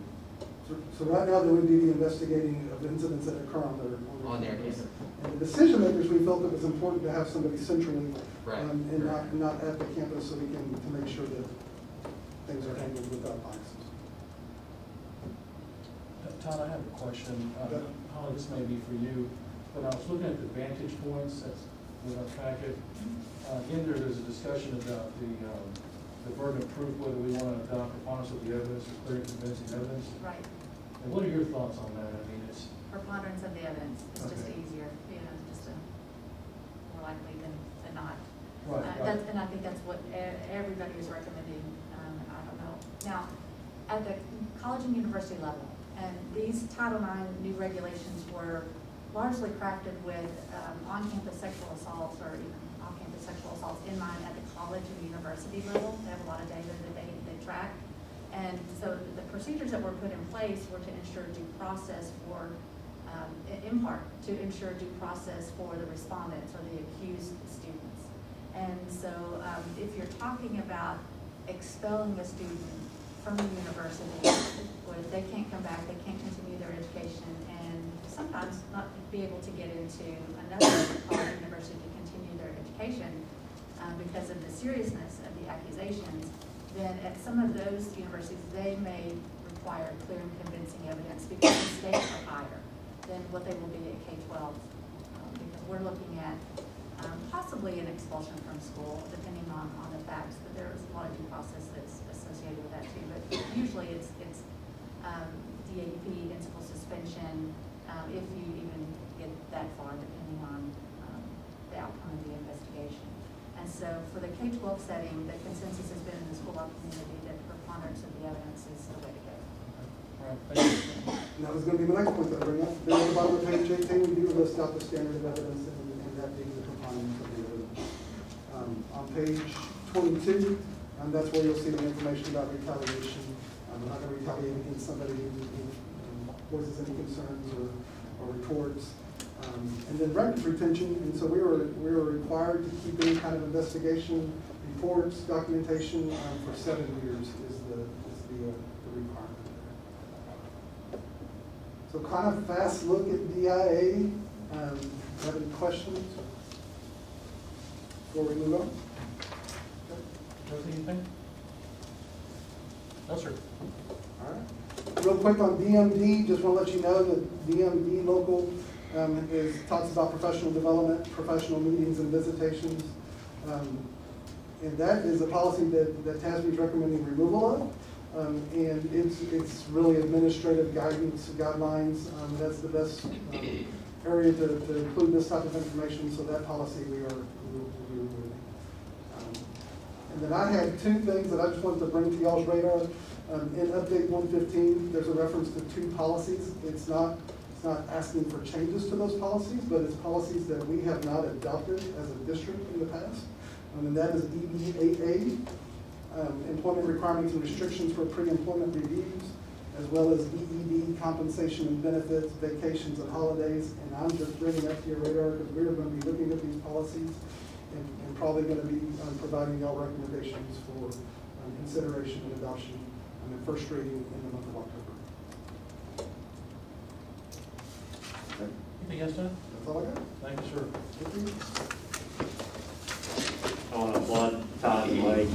So right now, there would be the investigating of incidents that occur on their campus. And the decision makers, we felt it was important to have somebody centrally Right. and not at the campus, so we can, to make sure that things are handled without biases. Todd, I have a question. Holly, this may be for you, but I was looking at the vantage points that's in our packet. In there's a discussion about the burden of proof, whether we want to adopt preponderance of the evidence or clear and convincing evidence. Right. And what are your thoughts on that? I mean, it's, Preponderance of the evidence is just Okay. easier, just more likely than not. right. And I think that's what everybody is recommending. I don't know. Now, at the college and university level, and these Title IX new regulations were largely crafted with on-campus sexual assaults or even on-campus sexual assaults in mind at the college and university level. They have a lot of data that they track. And so the procedures that were put in place were to ensure due process for, in part, to ensure due process for the respondents or the accused students. And so if you're talking about expelling a student from the university, where they can't come back, they can't continue their education, and sometimes not be able to get into another college or university to continue their education because of the seriousness of the accusations, then at some of those universities, they may require clear and convincing evidence because the stakes are higher than what they will be at K-12. Because we're looking at possibly an expulsion from school, depending on the facts, but there is a lot of due process that's associated with that too. But usually it's DAP, in-school suspension, if you even get that far, depending on the outcome of the investigation. And so for the K-12 setting, the consensus has been in the school law community that preponderance of the evidence is the way to go. All right, thank you. And that was going to be my next point that I bring up. There at the bottom of page 18, we do list out the standard of evidence, and that being the preponderance of the evidence. On page 22, that's where you'll see the information about retaliation. We're not going to retaliate against somebody who voices any concerns or retorts. And then records retention, and so we were required to keep any kind of investigation, reports, documentation for 7 years is the requirement there. So kind of fast look at DIA. Have any questions before we move on? Josie, anything? No, sir. All right. Real quick on DMD, just want to let you know that DMD local talks about professional development, professional meetings and visitations. And that is a policy that TASB is recommending removal of. And it's really administrative guidance, guidelines. That's the best area to include this type of information, so that policy we are removing. And then I had two things that I just wanted to bring to y'all's radar. In Update 115, there's a reference to 2 policies. It's not asking for changes to those policies, but it's policies that we have not adopted as a district in the past. And that is EB8A, employment requirements and restrictions for pre-employment reviews, as well as EED, compensation and benefits, vacations and holidays. And I'm just bringing that to your radar because we're going to be looking at these policies and probably going to be providing y'all recommendations for consideration and adoption and first reading in the month of October. Okay. Anything else, Todd? That's all I got. Thank you, sir. Thank you. I want to applaud Todd and Mike,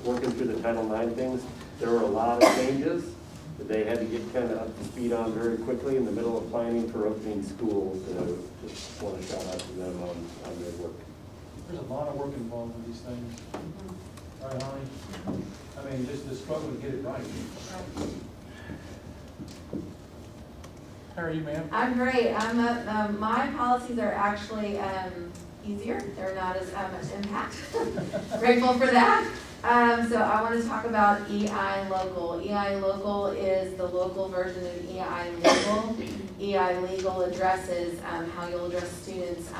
working through the Title IX things. There were a lot of changes that they had to get kind of up to speed on very quickly in the middle of planning for opening schools. So just want to shout out to them on their work. There's a lot of work involved with these things. Right, Holly? I mean, just the struggle to get it right. How are you, ma'am? I'm great. I'm up. My policies are actually easier. They're not as much impact. Grateful for that. So I want to talk about EI Local. EI Local is the local version of EI Legal. EI Legal addresses how you'll address students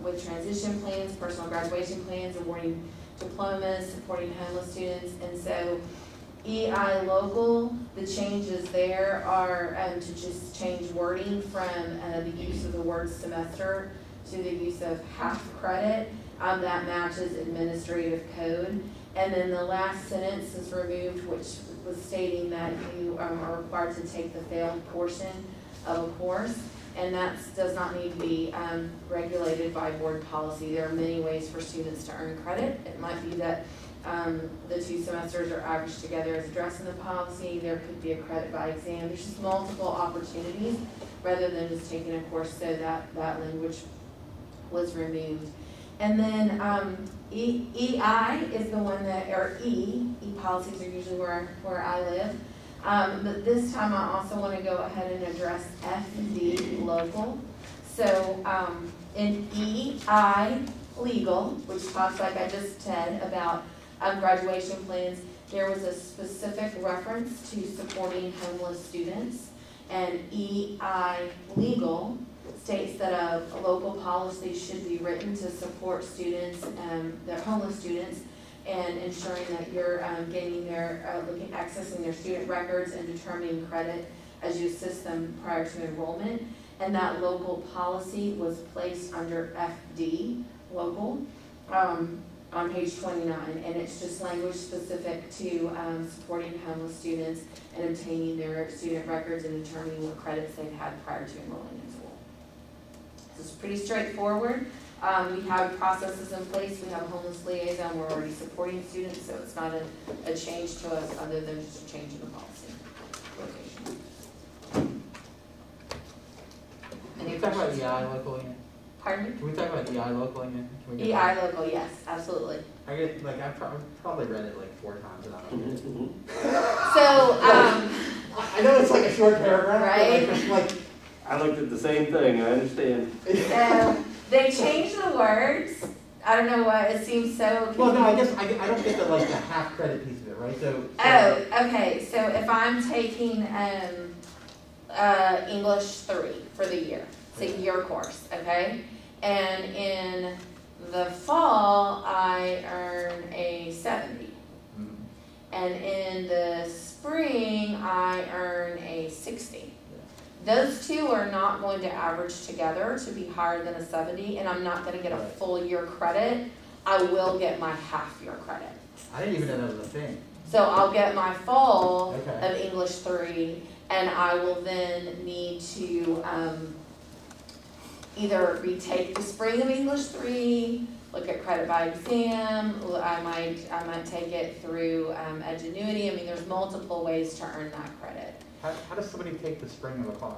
with transition plans, personal graduation plans, awarding diplomas, supporting homeless students. And so EI Local, the changes there are to just change wording from the use of the word semester to the use of half credit. That matches administrative code. And then the last sentence is removed, which was stating that you are required to take the failed portion of a course. And that does not need to be regulated by board policy. There are many ways for students to earn credit. It might be that the 2 semesters are averaged together as addressed in the policy. There could be a credit by exam. There's just multiple opportunities rather than just taking a course, so that language was removed. And then EI is the one that, or E policies are usually where I live. But this time I also want to go ahead and address FD, local. So in EI, legal, which talks, like I just said, about graduation plans, there was a specific reference to supporting homeless students. And EI, legal, states that a local policy should be written to support students, their homeless students, and ensuring that you're gaining their, accessing their student records and determining credit as you assist them prior to enrollment. And that local policy was placed under FD, local, on page 29. And it's just language specific to supporting homeless students and obtaining their student records and determining what credits they've had prior to enrolling in school. So it's pretty straightforward. We have processes in place. We have a homeless liaison. We're already supporting students, so it's not a change to us other than just a change in the policy location. Can we talk about EI local again? Pardon me? Can we talk about EI local again? Can we get EI that? local, yes, absolutely. I get, like, I've probably read it like 4 times and I don't get it. So, I know it's like a short paragraph, Right. but like I looked at the same thing, I understand. so they changed the words. I don't know why it seems so. well, no, I guess I don't get the like the half credit piece of it, right? So Oh, okay. So if I'm taking English 3 for the year, it's a year course, okay? And in the fall, I earn a 70. And in the spring, I earn a 60. Those two are not going to average together to be higher than a 70, and I'm not going to get a full year credit. I will get my half year credit. I didn't even know that was a thing. So I'll get my fall Okay. of English 3, and I will then need to either retake the spring of English 3, look at credit by exam. I might take it through Edgenuity. I mean, there's multiple ways to earn that credit. How does somebody take the spring of a class?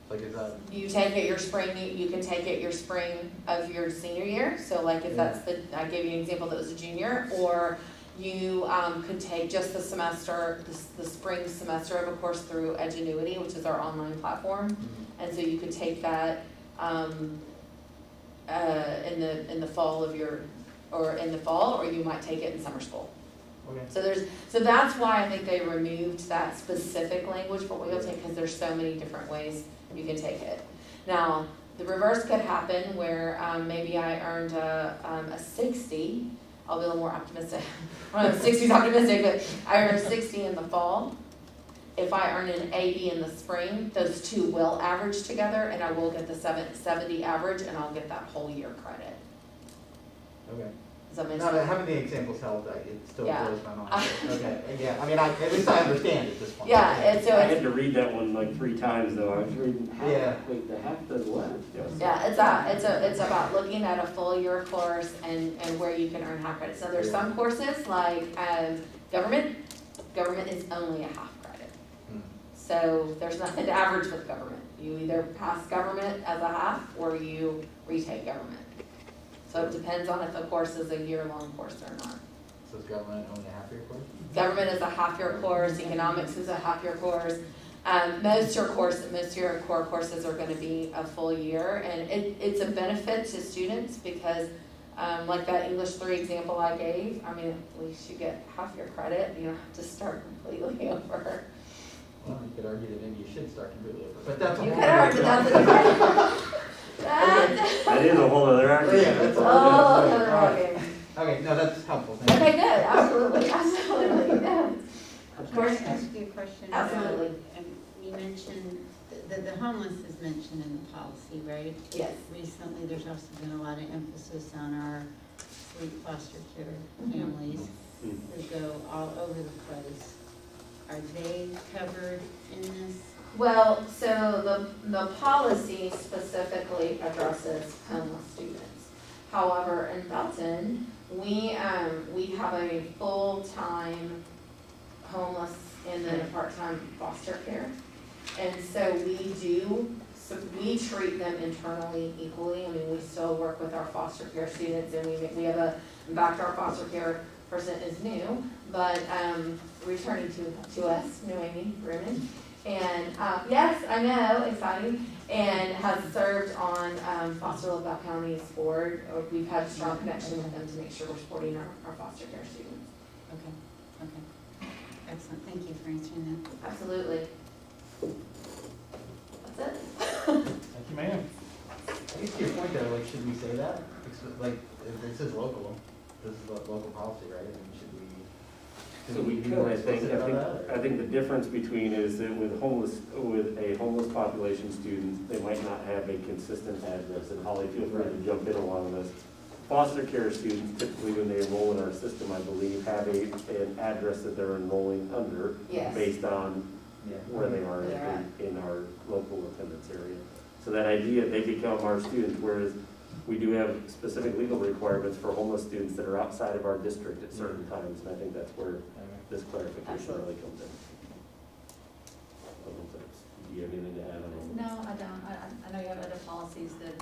Like, is that? You take it your spring, you can take it your spring of your senior year. So like if that's I gave you an example that was a junior, or you could take just the semester, the spring semester of a course through Edgenuity, which is our online platform. Mm-hmm. And so you could take that in the fall of your, or in the fall, or you might take it in summer school. Okay. So that's why I think they removed that specific language for what you'll take, because there's so many different ways you can take it. Now, the reverse could happen where maybe I earned a 60. I'll be a little more optimistic. I don't know if 60 is optimistic, but I earned a 60 in the fall. If I earn an 80 in the spring, those two will average together, and I will get the 70 average, and I'll get that whole year credit. Okay. Does that make No, sense? but having the examples helped. It still Yeah. blows my mind. Okay. Yeah. I mean, at least I understand at this point. Yeah, and so I it's, had to read that one like 3 times though, I was reading half, Yeah. wait, the half does what? yeah, it's about looking at a full year course and where you can earn half credit. So there's some courses like government is only a half credit. Hmm. So there's nothing to average with government. You either pass government as a half or you retake government. So it depends on if the course is a year-long course or not. So is government only a half-year course? Government is a half-year course, economics is a half-year course. Most of your core courses are going to be a full year, and it's a benefit to students because like that English 3 example I gave, I mean, at least you get half your credit, you don't have to start completely over. Well, you could argue that maybe you should start completely over, but that's a You whole could argue other that's thing. That is a whole other argument. Yeah, that's a Oh, whole other another thing. All right. game. Okay, no, that's helpful. Thank Okay, good, absolutely, absolutely, yeah. Can I ask you a question? Absolutely. You mentioned, the homeless is mentioned in the policy, right? Yes. Recently, there's also been a lot of emphasis on our sweet foster care families. that go all over the place. Are they covered in this? Well, so the policy specifically addresses homeless students. However, in Belton, we have a full-time homeless and then a part-time foster care. And so we treat them internally equally. I mean, we still work with our foster care students, and we have in fact, our foster care person is new, but returning to us, new Amy Ruman. And yes, I know, exciting, and has served on Foster Lookout County's board. We've had a strong connection with them to make sure we're supporting our foster care students. Okay. Excellent. Thank you for answering that. Absolutely. That's it. Thank you, ma'am. I guess to your point though, like, should we say that? Like, if this is local, this is local policy, right? I mean, should we? So we could, I think the difference between is that with a homeless population student, they might not have a consistent address, and Holly, feel free to jump in along this. Foster care students, typically when they enroll in our system, I believe, have an address that they're enrolling under, Yes. based on where they are in our local attendance area. So that idea, they become our students, whereas we do have specific legal requirements for homeless students that are outside of our district at certain times, and I think that's where this clarification really comes in. I don't know if that's, do you have anything to add on? No, I don't. I know you have other policies that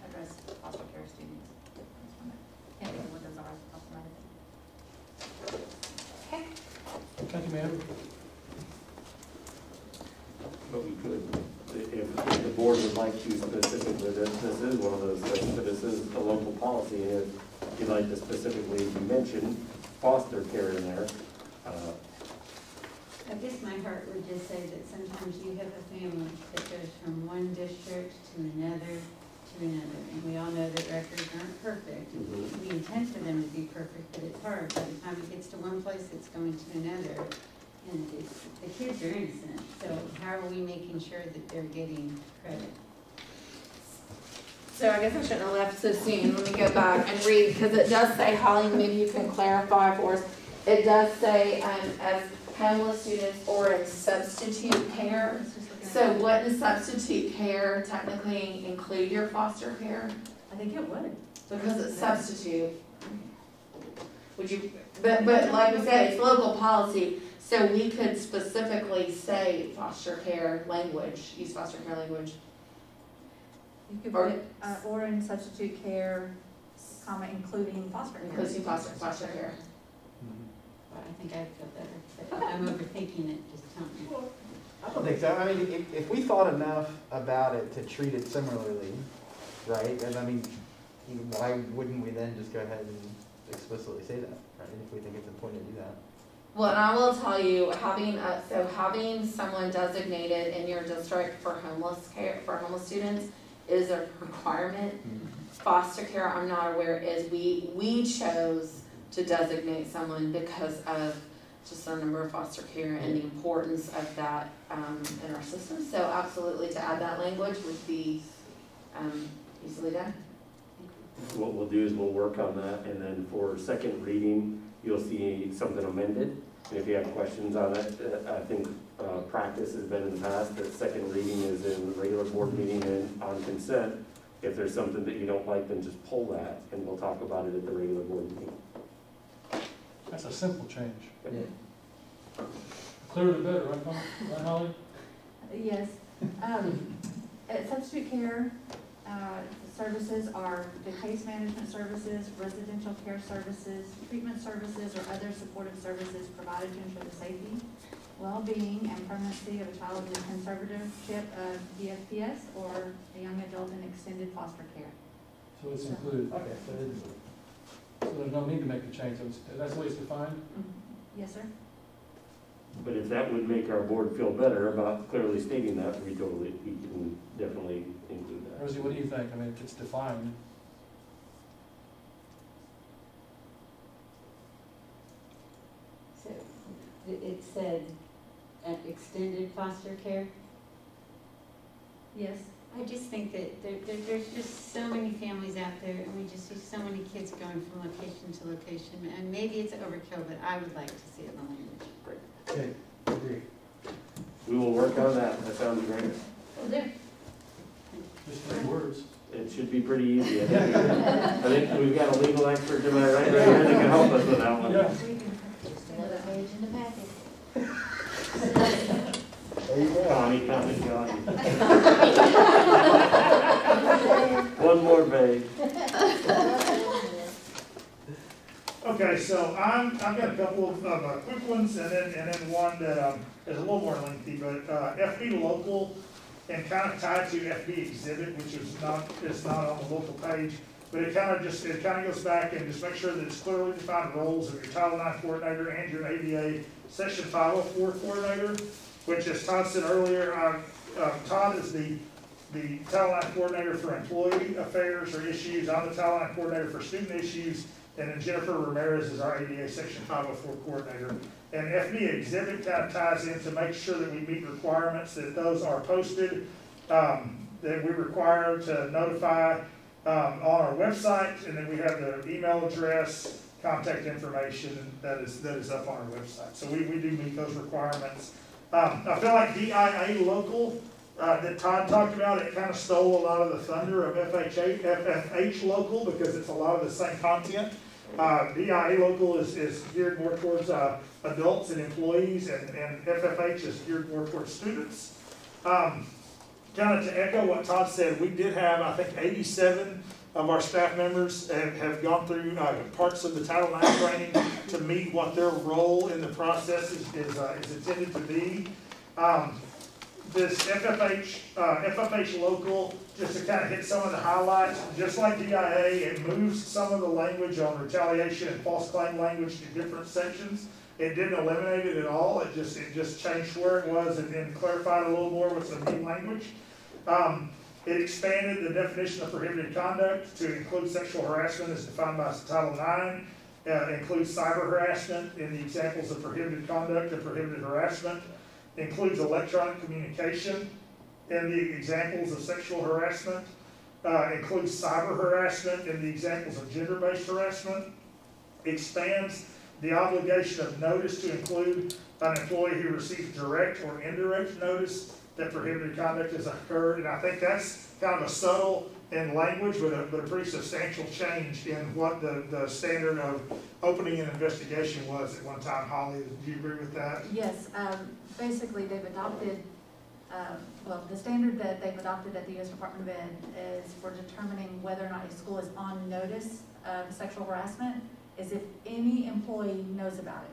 address foster care students. Can't think of what those are off the top of my head. Okay. Thank you, ma'am. But we could, if the board would like to specifically, this is one of those things, but this is a local policy, and if you'd like to specifically mention foster care in there, I guess my heart would just say that sometimes you have a family that goes from one district to another, and we all know that records aren't perfect. We intend for them to be perfect, but it's hard. By the time it gets to one place, it's going to another, and the kids are innocent. So how are we making sure that they're getting credit? So I guess I shouldn't have left so soon. Let me go back and read, because it does say, Holly, maybe you can clarify for us. It does say as homeless students or in substitute care. So wouldn't substitute care technically include your foster care? I think it would. Because it's substitute. Would you, but like we said, it's local policy, so we could specifically say foster care language, use foster care language. You could put, or in substitute care, comma, including foster care. Including foster care. Well, I think I'd feel better, but I'm overthinking it, just tell me. I don't think so. I mean, if we thought enough about it to treat it similarly, right? And I mean, why wouldn't we then just go ahead and explicitly say that, right? If we think it's important to do that. Well, and I will tell you, having someone designated in your district for homeless care, for homeless students is a requirement. Foster care, I'm not aware, is we chose to designate someone because of just our number of foster care and the importance of that in our system. So absolutely, to add that language would be easily done. So what we'll do is we'll work on that, and then for second reading, you'll see something amended. And if you have questions on it, I think practice has been in the past that second reading is in the regular board meeting and on consent. If there's something that you don't like, then just pull that, and we'll talk about it at the regular board meeting. That's a simple change. Yeah. Clearer the better, right, Holly? Yes. Substitute care services are the case management services, residential care services, treatment services, or other supportive services provided to ensure the safety, well-being, and permanency of a child in the conservatorship of DFPS or a young adult in extended foster care. So it's included. Okay, so it is. So there's no need to make a change. That's the way it's defined? Yes, sir. But if that would make our board feel better about clearly stating that, we can definitely include that. Rosie, what do you think? I mean, if it's defined. So it said extended foster care? Yes. I just think that there's just so many families out there, and we just see so many kids going from location to location, and maybe it's overkill, but I would like to see it in the language. Okay, agree. We will work on that. That sounds great. Will do. Just 3 words. It should be pretty easy. I think we've got a legal expert to my right here that can help us with that one. Yeah. Another page in the packet. There you go. Connie. One more page. Okay, so I've got a couple of quick ones, and then one that is a little more lengthy, but FB local, and kind of tied to FB exhibit, which is not on the local page, but it kind of goes back and just make sure that it's clearly defined roles of your Title IX coordinator and your ADA Section 504 coordinator, which, as Todd said earlier, Todd is the Title IX coordinator for employee affairs or issues. I'm the Title IX coordinator for student issues. And then Jennifer Ramirez is our ADA Section 504 coordinator. And FB exhibit kind of ties in to make sure that we meet requirements, that those are posted, that we require to notify on our website, and then we have the email address, contact information that is up on our website. So we do meet those requirements. I feel like DIA local that Todd talked about, it kind of stole a lot of the thunder of FFH local because it's a lot of the same content. DIA local is geared more towards adults and employees, and FFH is geared more towards students. Kind of to echo what Todd said, we did have, I think, 87 of our staff members have gone through parts of the Title IX training to meet what their role in the process is intended to be. This FFH local, just to kind of hit some of the highlights, just like DIA, it moves some of the language on retaliation and false claim language to different sections. It didn't eliminate it at all. It just changed where it was and clarified a little more with some new language. It expanded the definition of prohibited conduct to include sexual harassment as defined by Title IX. Includes cyber harassment in the examples of prohibited conduct and prohibited harassment. Includes electronic communication in the examples of sexual harassment. Includes cyber harassment in the examples of gender-based harassment. Expands the obligation of notice to include an employee who receives direct or indirect notice that prohibited conduct has occurred. And I think that's kind of a subtle in language, but a pretty substantial change in what the standard of opening an investigation was at one time. Holly, do you agree with that? Yes, basically they've adopted, the standard that they've adopted at the U.S. Department of Ed is for determining whether or not a school is on notice of sexual harassment is if any employee knows about it.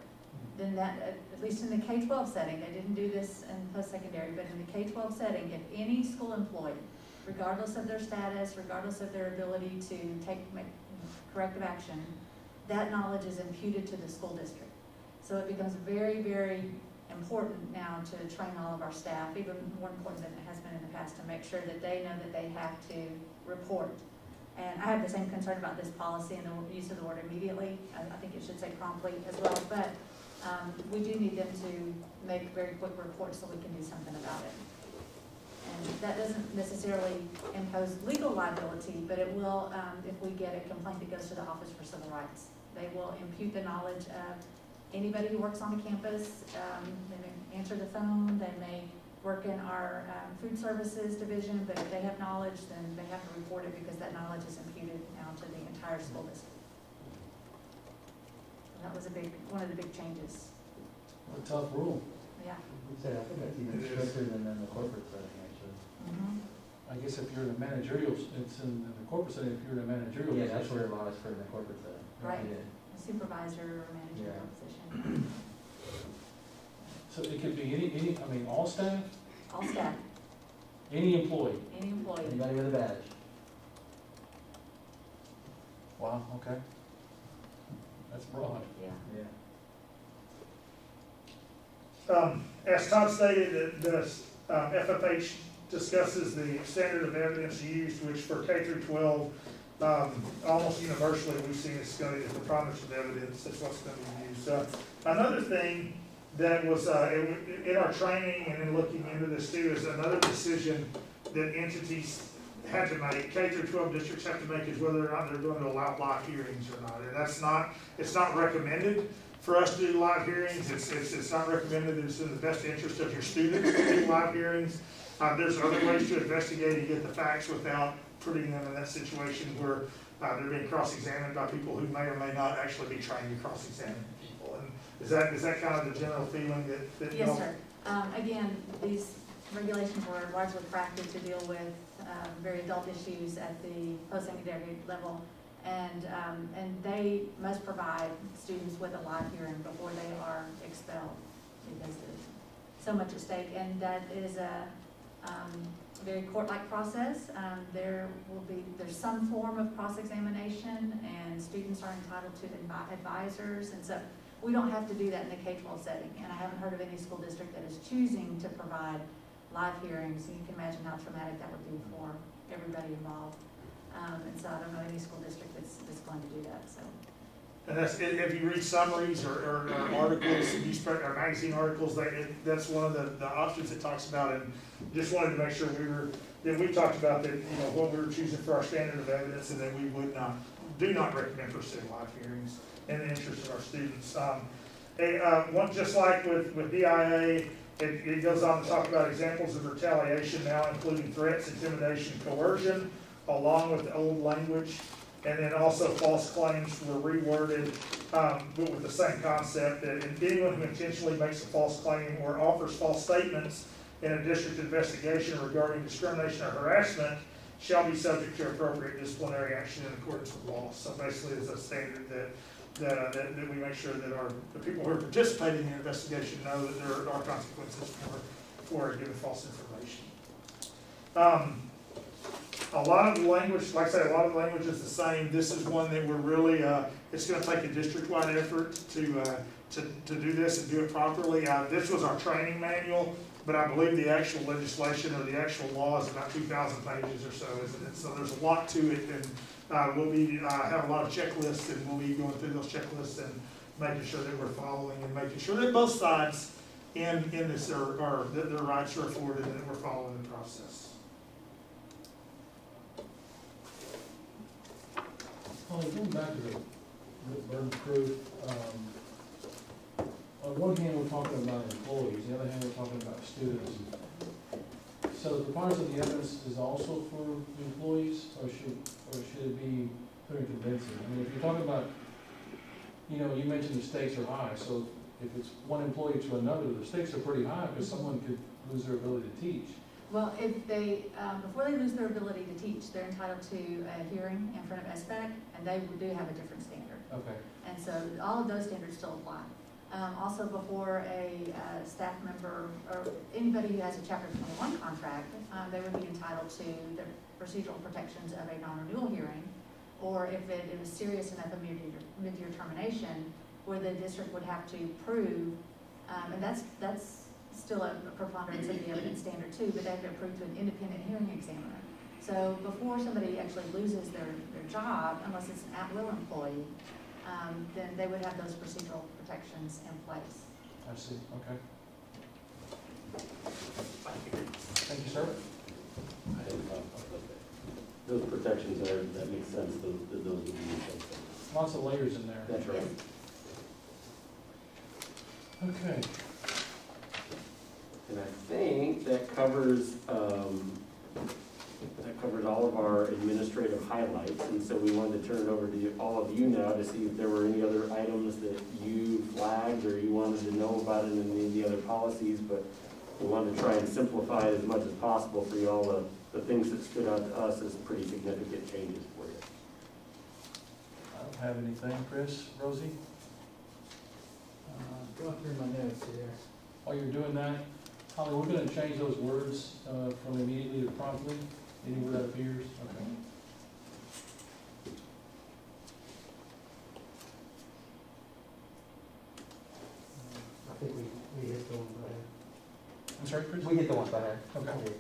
Then that, at least in the K-12 setting, they didn't do this in post-secondary, but in the K-12 setting, if any school employee, regardless of their status, regardless of their ability to make corrective action, that knowledge is imputed to the school district. So it becomes very, very important now to train all of our staff, even more important than it has been in the past, to make sure that they know that they have to report. And I have the same concern about this policy and the use of the word immediately. I think it should say promptly as well, but we do need them to make very quick reports so we can do something about it. And that doesn't necessarily impose legal liability, but it will, if we get a complaint that goes to the Office for Civil Rights. They will impute the knowledge of anybody who works on the campus. They may answer the phone, they may work in our food services division, but if they have knowledge, then they have to report it because that knowledge is imputed now to the entire school district. So that was one of the big changes. What a tough rule. Yeah. So I think that's even stricter than in the corporate setting, actually. I guess if you're in a managerial, it's in the corporate setting, if you're in a managerial. Yeah, that's position. where it lies for in the corporate setting. Right. Yeah. A supervisor or manager Yeah. position. So it could be any, I mean, all staff, All staff, any employee. any employee. Anybody with a badge. Wow, okay. That's broad. Yeah. Yeah. As Todd stated, the FFH discusses the standard of evidence used, which for K through 12, almost universally we've seen it's going to be the preponderance of evidence. That's what's going to be used. Another thing that was in our training and in looking into this too is another decision that entities had to make, K through 12 districts have to make, is whether or not they're going to allow live hearings or not. And it's not recommended for us to do live hearings. It's not recommended that it's in the best interest of your students to do live hearings. There's other ways to investigate and get the facts without putting them in that situation where they're being cross-examined by people who may or may not actually be trained to cross-examine people. And is that kind of the general feeling that Yes, sir. Again, these regulations were largely crafted to deal with very adult issues at the post-secondary level, and they must provide students with a live hearing before they are expelled, because there's so much at stake, and that is a very court-like process. There's some form of cross-examination, and students are entitled to advisors, and so we don't have to do that in the K-12 setting, and I haven't heard of any school district that is choosing to provide live hearings. You can imagine how traumatic that would be for everybody involved. And so I don't know any school district that's going to do that. So. And that's, if you read summaries or articles, newspaper or magazine articles, that's one of the options it talks about. And just wanted to make sure we talked about that, what we were choosing for our standard of evidence, and that we do not recommend pursuing live hearings in the interest of our students. Just like with DIA, it goes on to talk about examples of retaliation now, including threats, intimidation, coercion, along with the old language. And then also false claims were reworded, but with the same concept, that anyone who intentionally makes a false claim or offers false statements in a district investigation regarding discrimination or harassment shall be subject to appropriate disciplinary action in accordance with law. So basically, it's a standard that we make sure that the people who are participating in the investigation know that there are consequences for giving false information. A lot of the language, like I say, a lot of the language is the same. This is one that we're really, it's going to take a district-wide effort to do this and do it properly. This was our training manual, but I believe the actual legislation or the actual law is about 2,000 pages or so, isn't it? So there's a lot to it, and we'll be have a lot of checklists, and we'll be going through those checklists and making sure that we're following and making sure that both sides in this are that their rights are afforded and that we're following the process. Going back to the burden of proof, on one hand, we're talking about employees, the other hand, we're talking about students. So the preponderance of the evidence is also for the employees, or should it be pretty convincing? I mean, if you're talking about, you mentioned the stakes are high, so if it's one employee to another, the stakes are pretty high because someone could lose their ability to teach. Well, if they, before they lose their ability to teach, they're entitled to a hearing in front of SBAC, and they do have a different standard. Okay. And so all of those standards still apply. Also, before a staff member or anybody who has a Chapter 21 contract, they would be entitled to the procedural protections of a non-renewal hearing, or if it was serious enough a mid-year termination, where the district would have to prove, and that's still a preponderance of the evidence standard too, but they have to prove to an independent hearing examiner. So before somebody actually loses their job, unless it's an at-will employee, then they would have those procedural protections in place. I see, okay. Thank you, sir. Those protections that make sense, those would be useful. Lots of layers in there. That's right. Okay. And I think that covers all of our administrative highlights, and so we wanted to turn it over to all of you now to see if there were any other items that you flagged or you wanted to know about in any of the other policies, but we wanted to try and simplify as much as possible for you all the things that stood out to us as pretty significant changes for you. I don't have anything. Chris, Rosie? Going through my notes here. While you're doing that, Holly, we're going to change those words from immediately to promptly. Any word that appears? Okay. I think we hit the ones I had. I'm sorry, Chris? We hit the ones I had. Okay.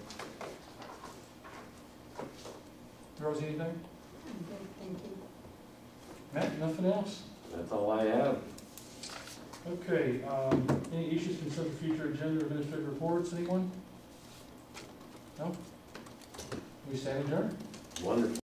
Rosie, anything? I'm good, thank you. Matt, nothing else? That's all I have. Okay, any issues concerning future agenda or administrative reports, anyone? No? We stand adjourned. Wonderful.